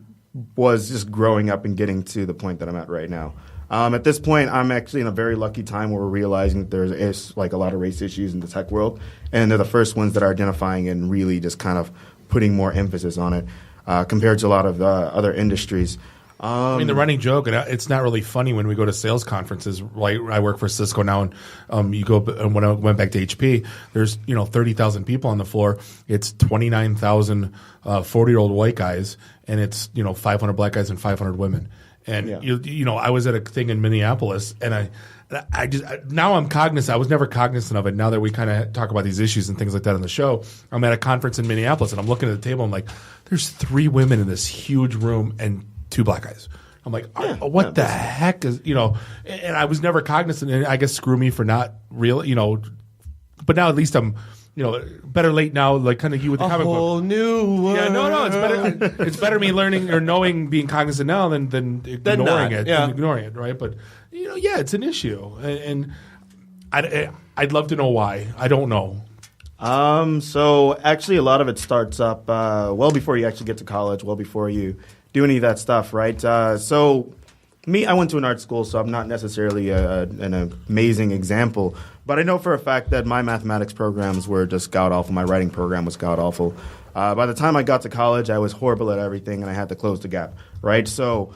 S14: was just growing up and getting to the point that I'm at right now. At this point, I'm actually in a very lucky time where we're realizing that there is like a lot of race issues in the tech world, and they're the first ones that are identifying and really just kind of putting more emphasis on it compared to a lot of other industries.
S2: I mean, the running joke, and it's not really funny when we go to sales conferences. Right, I work for Cisco now, and you go. And when I went back to HP, there's 30,000 people on the floor. It's 29,000 40-year-old white guys, and it's 500 black guys and 500 women. And I was at a thing in Minneapolis, and I just now I'm cognizant. I was never cognizant of it. Now that we kind of talk about these issues and things like that on the show, I'm at a conference in Minneapolis, and I'm looking at the table. I'm like, there's 3 women in this huge room and 2 black guys. I'm like, what the heck is, and I was never cognizant, and I guess screw me for not real, but now at least I'm, better late now, like kind of you with the comic book.
S1: A whole new world.
S2: Yeah, no, it's better me learning or knowing, being cognizant now than ignoring it.
S1: Yeah.
S2: Than ignoring it, right? But, it's an issue. And I'd love to know why. I don't know.
S14: So actually a lot of it starts up well before you actually get to college, well before you do any of that stuff, right? So I went to an art school, so I'm not necessarily an amazing example. But I know for a fact that my mathematics programs were just god-awful. My writing program was god-awful. By the time I got to college, I was horrible at everything, and I had to close the gap, right? So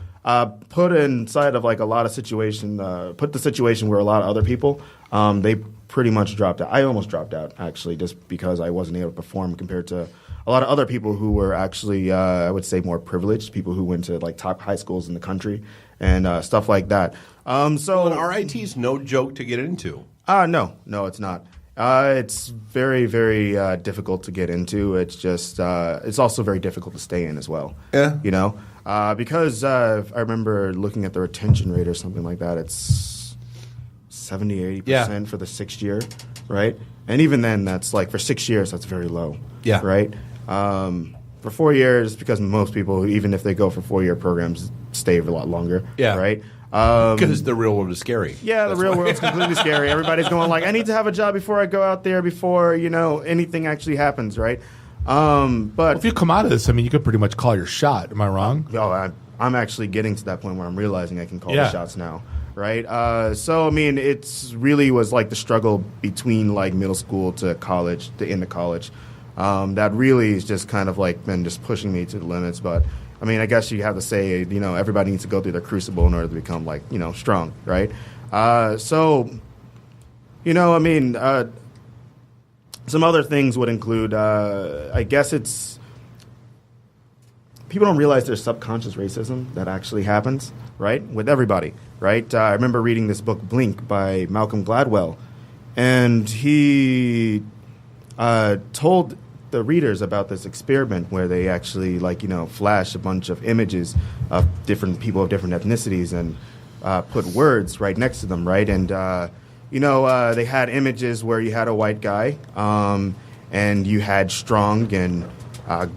S14: put inside of like a lot of put the situation where a lot of other people, they pretty much dropped out. I almost dropped out, actually, just because I wasn't able to perform compared to a lot of other people who were actually, I would say, more privileged, people who went to like top high schools in the country and stuff like that. So
S1: RIT's no joke to get into.
S14: No, it's not. It's very, very difficult to get into. It's just, it's also very difficult to stay in as well.
S1: Yeah.
S14: You know, because I remember looking at the retention rate or something like that. It's 70, 80% for the 6th year, right? And even then, that's like for 6 years, that's very low.
S1: Yeah.
S14: Right? For 4 years, because most people, even if they go for 4-year programs, stay a lot longer.
S1: Yeah.
S14: Right?
S1: Because the real world is scary.
S14: Yeah, the real world's completely scary. Everybody's going like, I need to have a job before I go out there, before, anything actually happens, right? But
S2: if you come out of this, I mean, you could pretty much call your shot. Am I wrong?
S14: Oh, I'm actually getting to that point where I'm realizing I can call the shots now, right? So, I mean, it's really was like the struggle between like middle school to college, to into college. That really is just kind of like been just pushing me to the limits, but I mean, I guess you have to say, everybody needs to go through their crucible in order to become, like, strong, right? So, I mean, some other things would include, I guess it's, people don't realize there's subconscious racism that actually happens, right, with everybody, right? I remember reading this book, Blink, by Malcolm Gladwell, and he told the readers about this experiment where they actually flash a bunch of images of different people of different ethnicities and put words right next to them, right? And they had images where you had a white guy and you had strong and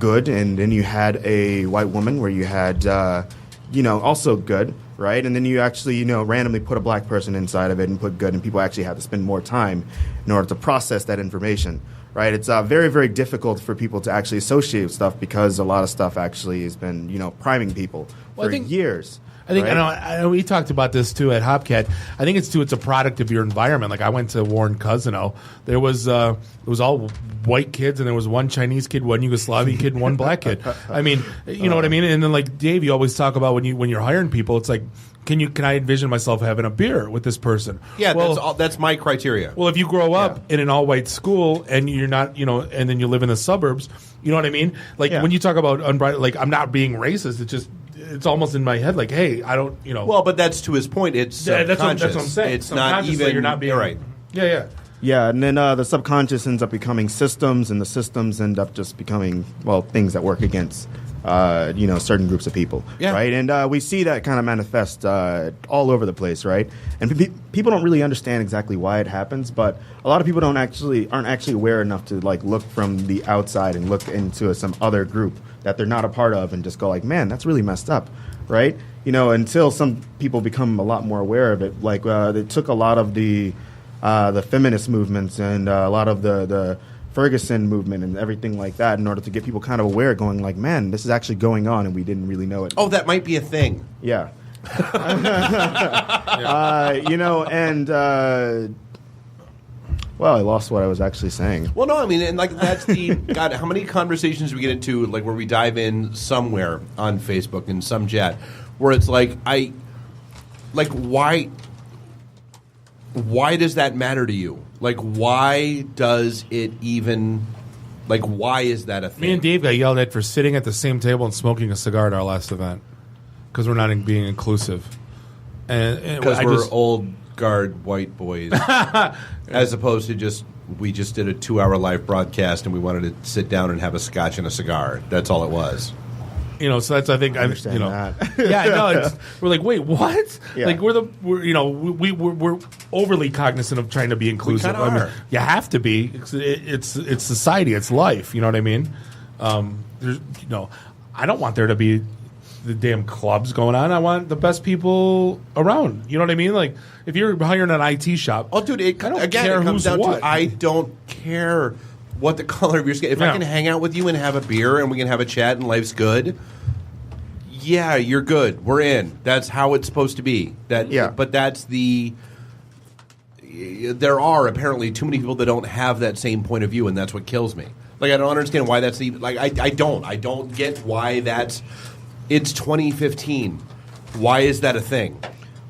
S14: good, and then you had a white woman where you had also good, right? And then you actually randomly put a black person inside of it and put good, and people actually have to spend more time in order to process that information. Right, it's very, very difficult for people to actually associate with stuff because a lot of stuff actually has been, priming people for years.
S2: I think
S14: right?
S2: I know we talked about this too at Hopcat. I think it's a product of your environment. Like I went to Warren Cousino. There was it was all white kids, and there was one Chinese kid, one Yugoslavian kid, and one black kid. I mean, you know what I mean? And then like Dave, you always talk about when you're hiring people, it's like, can I envision myself having a beer with this person?
S1: Yeah, that's my criteria.
S2: Well, if you grow up in an all-white school and you're not, and then you live in the suburbs, you know what I mean? Like when you talk about unbridled, like I'm not being racist. It's almost in my head. Like, hey, I don't,
S1: Well, but that's to his point. It's
S2: that's what I'm saying.
S1: It's not even.
S2: You're not being
S1: right.
S2: Yeah.
S14: Yeah, and then the subconscious ends up becoming systems, and the systems end up just becoming things that work against. Certain groups of people, right? And we see that kind of manifest all over the place, right? And people don't really understand exactly why it happens, but a lot of people aren't actually aware enough to like look from the outside and look into some other group that they're not a part of and just go like, man, that's really messed up, right? Until some people become a lot more aware of it. Like it took a lot of the feminist movements and a lot of the Ferguson movement and everything like that in order to get people kind of aware, going like, man, this is actually going on and we didn't really know it.
S1: Oh, that might be a thing.
S14: Yeah. Well, I lost what I was actually saying.
S1: Well, no, I mean, and like that's the God. How many conversations we get into, like where we dive in somewhere on Facebook in some chat, where it's like, why does that matter to you? Like, why does it even? Like, why is that a thing?
S2: Me and Dave got yelled at for sitting at the same table and smoking a cigar at our last event because we're not being inclusive. And
S1: because we're old guard white boys, as opposed to we just did a 2-hour live broadcast and we wanted to sit down and have a scotch and a cigar. That's all it was.
S2: So that's I think
S14: understand that.
S2: Yeah, no, we're like, wait, what?
S14: Yeah.
S2: Like we're overly cognizant of trying to be inclusive.
S1: We kinda are.
S2: You have to be. It's society. It's life. You know what I mean? There's I don't want there to be the damn clubs going on. I want the best people around. You know what I mean? Like if you're hiring an IT shop,
S1: dude, it comes down to I don't care what the color of your skin. If I can hang out with you and have a beer and we can have a chat and life's good, yeah, you're good. We're in. That's how it's supposed to be. But that's there are apparently too many people that don't have that same point of view, and that's what kills me. Like, I don't understand why that's even, like, I don't get why it's 2015. Why is that a thing?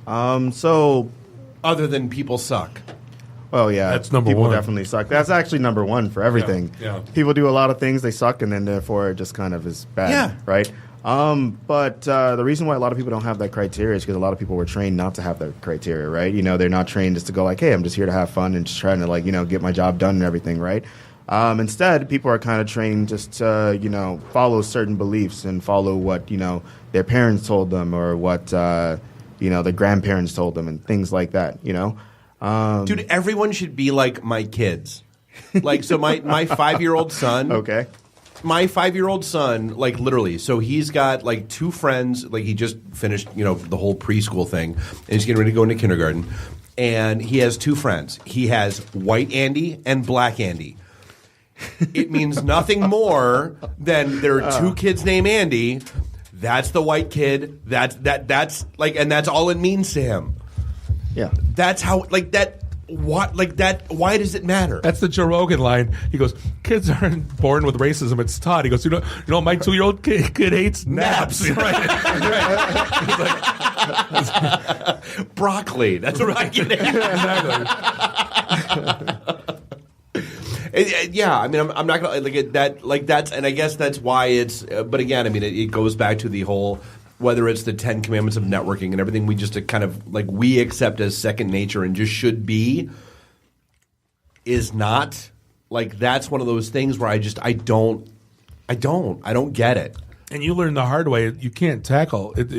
S14: So
S1: other than people suck.
S14: Well, yeah,
S2: that's number
S14: people
S2: one.
S14: Definitely suck. That's actually number one for everything.
S2: Yeah.
S14: People do a lot of things, they suck, and then therefore it just kind of is bad.
S1: Yeah.
S14: Right? But the reason why a lot of people don't have that criteria is because a lot of people were trained not to have that criteria, right? You know, they're not trained just to go like, hey, I'm just here to have fun and just trying to, like, you know, get my job done and everything, right? Instead, people are kind of trained just to, you know, follow certain beliefs and follow what, you know, their parents told them or what, you know, their grandparents told them and things like that, you know?
S1: Dude, everyone should be like my kids. Like, so my 5-year-old son.
S14: Okay.
S1: My 5-year-old son, like, literally, so he's got, like, 2 friends. Like, he just finished, you know, the whole preschool thing, and he's getting ready to go into kindergarten. And he has 2 friends. He has White Andy and Black Andy. It means nothing more than there are 2 kids named Andy. That's the white kid. That's like, and that's all it means to him.
S14: Yeah.
S1: That's how, like, that. What, like that? Why does it matter?
S2: That's the Joe Rogan line. He goes, "Kids aren't born with racism; it's taught." He goes, "You know, my 2-year-old kid hates naps." Right.
S1: Broccoli. That's what I get. Exactly. Yeah, I mean, I'm not gonna like that. Like that's, and I guess that's why it's. But again, I mean, it goes back to the whole. Whether it's the 10 commandments of networking and everything we just kind of like we accept as second nature and just should be is not like that's one of those things where I don't get it.
S2: And you learn the hard way. You can't tackle it.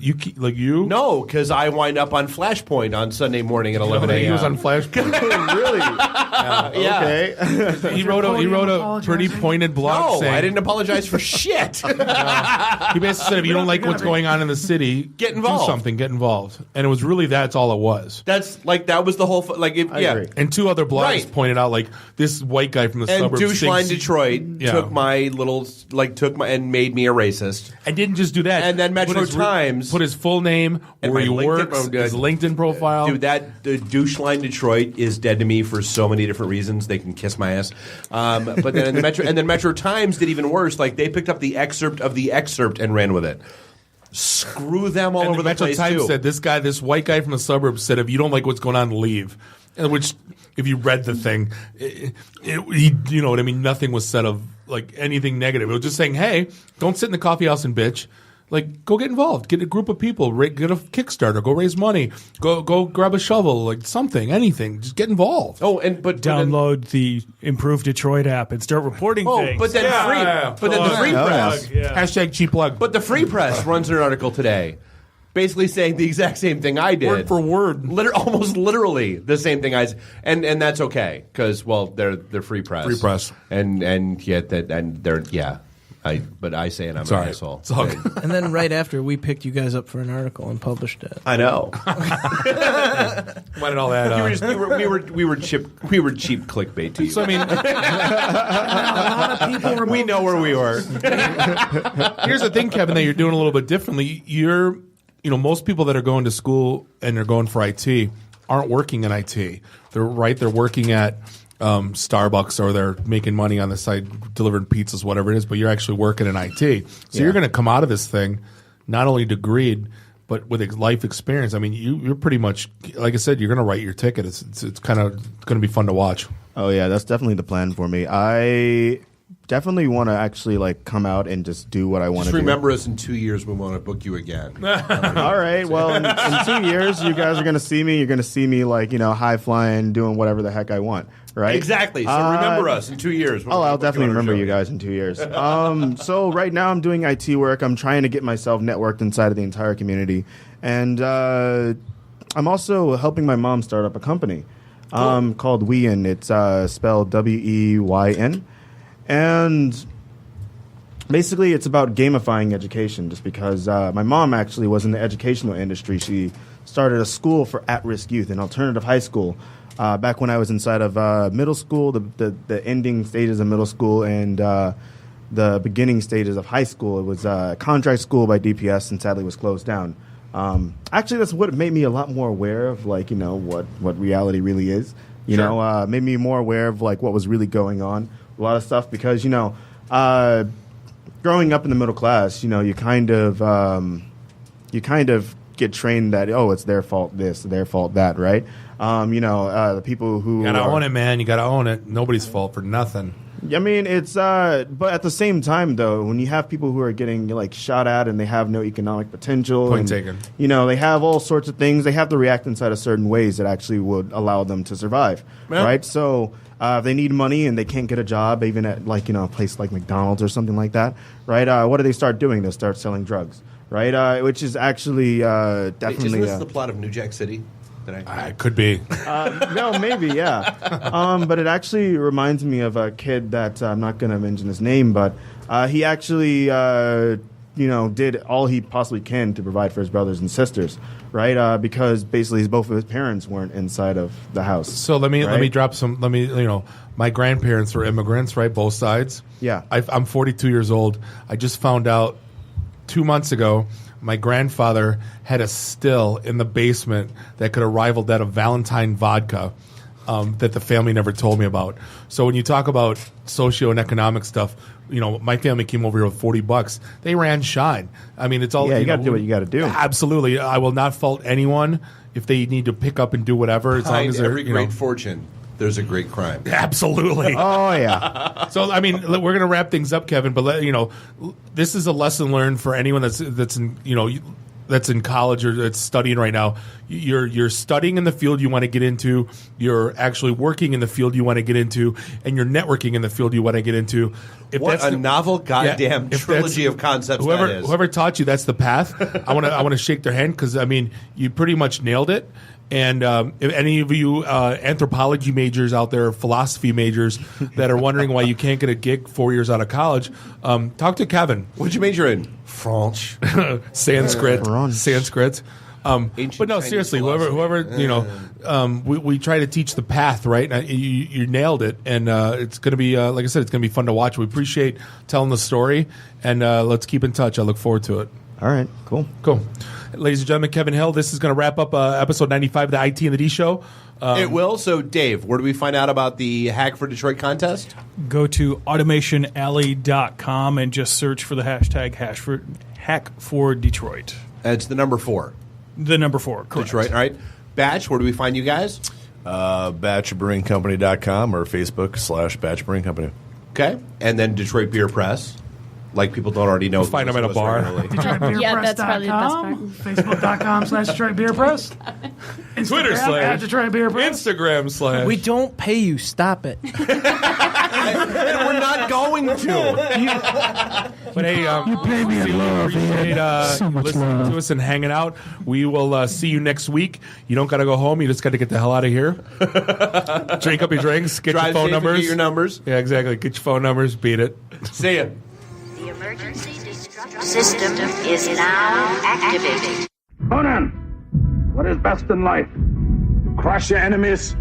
S2: You.
S1: No, because I wind up on Flashpoint on Sunday morning at 11 a.m.
S2: He was on Flashpoint.
S14: Really?
S1: Yeah.
S14: Okay.
S2: He wrote a pretty pointed blog.
S1: No,
S2: saying,
S1: I didn't apologize for shit.
S2: He basically said, if you don't like what's going on in the city,
S1: Get involved.
S2: Do something, get involved. And it was really that's all it was.
S1: That's like that was the whole like
S14: I agree.
S2: And 2 other blogs
S1: Right.
S2: pointed out like this white guy from the
S1: and
S2: suburbs.
S1: Doucheline
S2: thinks-
S1: Detroit took my little and made me a racist.
S2: And didn't just do that.
S1: And then Metro
S2: Put his
S1: Times
S2: put his full name,
S1: and
S2: where
S1: my
S2: he
S1: LinkedIn
S2: works,
S1: dude,
S2: his LinkedIn profile.
S1: Dude, the Doucheline Detroit is dead to me for so many different reasons. They can kiss my ass. But then Metro Times did even worse. Like they picked up the excerpt of the excerpt and ran with it. Screw them all
S2: And
S1: over the
S2: Metro
S1: place
S2: Times
S1: too.
S2: said this white guy from the suburbs said, if you don't like what's going on, leave. And which, if you read the thing, you know what I mean. Nothing was said of like anything negative. It was just saying, hey, don't sit in the coffee house and bitch. Like, go get involved. Get a group of people. Get a Kickstarter. Go raise money. Go grab a shovel. Like something, anything. Just get involved.
S1: Oh, and but
S8: Download the Improved Detroit app and start reporting things.
S1: but then but then the free press.
S2: Hashtag cheap plug.
S1: But the free press runs an article today, basically saying the exact same thing I did,
S2: Word for word.
S1: almost literally the same thing I said, and that's okay because they're free press, and yet that and they're But I say it, I'm an asshole.
S7: It's all good. And then right after, we picked you guys up for an article and published it.
S1: I know.
S2: Why did all that?
S1: We were cheap clickbait to you.
S2: So I mean,
S1: we know where we were.
S2: Here's the thing, Kevin, that you're doing a little bit differently. Most people that are going to school and they're going for IT aren't working in IT. They're working at Starbucks, or they're making money on the side delivering pizzas, whatever it is, but you're actually working in IT. So you're going to come out of this thing not only degreed, but with life experience. I mean, you're pretty much, like I said, you're going to write your ticket. It's kind of going to be fun to watch.
S14: Oh, yeah, that's definitely the plan for me. I definitely want to actually come out and just do what I want to do.
S1: Just remember us in 2 years. We want to book you again.
S14: All right. Well, in 2 years, you guys are going to see me. You're going to see me high flying, doing whatever the heck I want. Right?
S1: Exactly. So remember us in 2 years.
S14: I'll definitely remember you guys in 2 years. So right now I'm doing IT work. I'm trying to get myself networked inside of the entire community. And I'm also helping my mom start up a company called Weyn. It's spelled Weyn. And basically it's about gamifying education, just because my mom actually was in the educational industry. She started a school for at-risk youth, an alternative high school, back when I was inside of middle school, the ending stages of middle school, and the beginning stages of high school. It was a contract school by DPS, and sadly was closed down. Actually, that's what made me a lot more aware of, like, you know, what reality really is. You know, made me more aware of, like, what was really going on. A lot of stuff because, you know, growing up in the middle class, you know, you kind of get trained that, oh, it's their fault this, their fault that, right? You know, the people who
S2: you gotta own it, man. You gotta own it. Nobody's fault for nothing.
S14: I mean, it's but at the same time, though, when you have people who are getting like shot at and they have no economic potential,
S2: Point
S14: and,
S2: taken.
S14: You know, they have all sorts of things. They have to react inside of certain ways that actually would allow them to survive, right? So they need money and they can't get a job, even at like, you know, a place like McDonald's or something like that, right? What do they start doing? They start selling drugs, right? Which is actually definitely.
S1: Isn't this the plot of New Jack City?
S2: It could be.
S14: No, maybe, yeah. But it actually reminds me of a kid that I'm not going to mention his name, but he actually, you know, did all he possibly can to provide for his brothers and sisters, right? Because basically both of his parents weren't inside of the house.
S2: So let me drop some. You know, my grandparents were immigrants, right? Both sides.
S14: Yeah.
S2: I'm 42 years old. I just found out 2 months ago. My grandfather had a still in the basement that could have rivaled that of Valentine vodka that the family never told me about. So when you talk about socio and economic stuff, you know, my family came over here with $40. They ran shine. I mean, it's all.
S14: Yeah, you got to do what you got to do.
S2: Absolutely. I will not fault anyone if they need to pick up and do whatever. As long as they're,
S1: every great fortune, there's a great crime.
S2: Absolutely.
S14: Oh, yeah.
S2: So, I mean, we're going to wrap things up, Kevin, but, you know, this is a lesson learned for anyone that's in, you know, that's in college or that's studying right now. You're studying in the field you want to get into, you're actually working in the field you want to get into, and you're networking in the field you want to get into.
S1: What a novel goddamn trilogy of concepts that is.
S2: Whoever taught you that's the path, I want to shake their hand because, I mean, you pretty much nailed it. And if any of you anthropology majors out there, philosophy majors that are wondering why you can't get a gig 4 years out of college, talk to Kevin.
S1: What'd you major in? French.
S2: Sanskrit. But no, seriously, whoever you know, we try to teach the path, right? You nailed it, and it's going to be, like I said, it's going to be fun to watch. We appreciate telling the story, and let's keep in touch. I look forward to it.
S14: All right, cool.
S2: Ladies and gentlemen, Kevin Hill, this is going to wrap up episode 95 of the IT and the D Show.
S1: It will. So, Dave, where do we find out about the Hack for Detroit contest?
S8: Go to automationalley.com and just search for the hashtag Hack for Detroit.
S1: It's the number 4.
S8: The number 4, correct.
S1: Detroit, all right. Batch, where do we find you guys?
S3: BatchBrewingCompany.com or Facebook /Batch Brewing Company.
S1: Okay. And then Detroit Beer Press. Like people don't already know.
S2: Find them at a bar.
S16: Yeah, that's probably the best part.
S4: Facebook.com/Detroit Beer Press.
S2: Twitter /
S4: Detroit Beer Press.
S2: Instagram /
S7: We don't pay you. Stop it.
S1: And we're not going to.
S2: But hey,
S4: you pay me in love.
S2: Appreciate
S4: So much
S2: listening
S4: love.
S2: to us and hanging out. We will see you next week. You don't got to go home. You just got to get the hell out of here. Drink up your drinks. Get
S1: Drive
S2: your phone
S1: safe and
S2: numbers.
S1: get your numbers.
S2: Yeah, exactly. Get your phone numbers. Beat it.
S1: See ya.
S12: The emergency destruct system is now activated.
S9: Conan, what is best in life? To crush your enemies,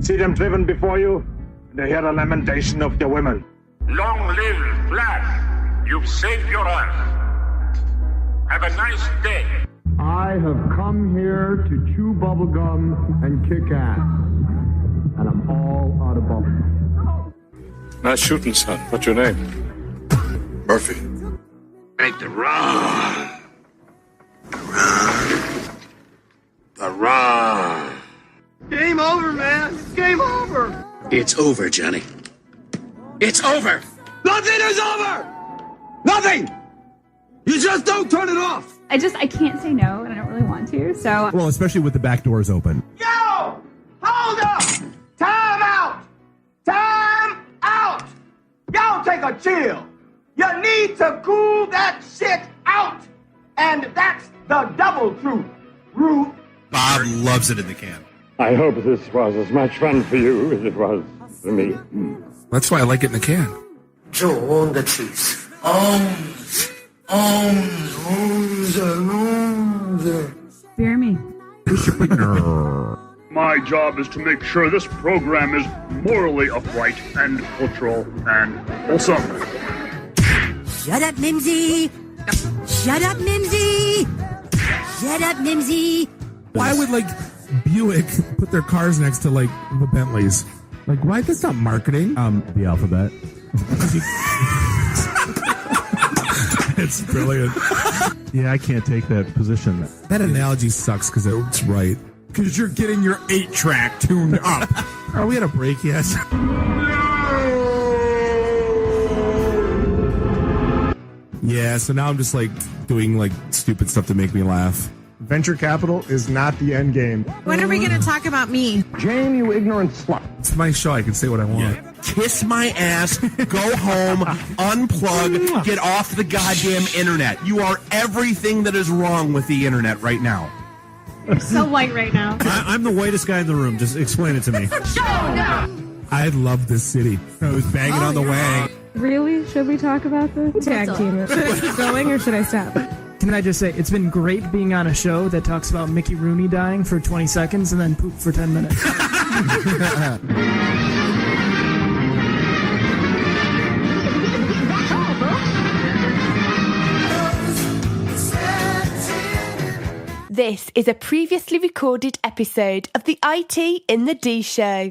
S9: see them driven before you, and to hear the lamentation of your women.
S18: Long live Flash. You've saved your life. Have a nice day.
S9: I have come here to chew bubblegum and kick ass. And I'm all out of bubblegum.
S18: Nice shooting, son. What's your name? Murphy. Make the run. The run.
S5: Game over, man. Game over.
S18: It's over, Johnny. It's over.
S5: Nothing is over. Nothing. You just don't turn it off.
S20: I can't say no, and I don't really want to, so.
S24: Well, especially with the back doors open.
S5: Yo! Hold up! Time out! Time out! Y'all take a chill. You need to cool that shit out. And that's the double truth. Root.
S24: Bob loves it in the can.
S9: I hope this was as much fun for you as it was for me.
S24: That's why I like it in the can.
S5: Joe on the truth.
S20: Fear me.
S9: My job is to make sure this program is morally upright and cultural and wholesome.
S10: Shut up, Mimsy! Shut up, Mimsy! Shut up, Mimsy!
S24: Why would like Buick put their cars next to like the Bentleys? Like, why? That's not marketing.
S17: The alphabet.
S24: It's brilliant.
S17: Yeah, I can't take that position.
S24: That analogy sucks because it's right.
S21: Because you're getting your 8-track tuned up.
S24: Are we at a break yet? Yeah, so now I'm just like doing like stupid stuff to make me laugh.
S22: Venture capital is not the end game.
S25: When are we going to talk about me?
S22: Jane, you ignorant slut.
S24: It's my show. I can say what I want.
S1: Yeah. Kiss my ass, go home, unplug, get off the goddamn internet. You are everything that is wrong with the internet right now.
S25: You're so white right now.
S17: I'm the whitest guy in the room. Just explain it to me.
S24: I love this city. I was banging on the wang.
S20: Really? Should we talk about this? Tag team it. Should I keep going or should I stop?
S26: Can I just say, it's been great being on a show that talks about Mickey Rooney dying for 20 seconds and then poop for 10 minutes.
S13: This is a previously recorded episode of the IT in the D Show.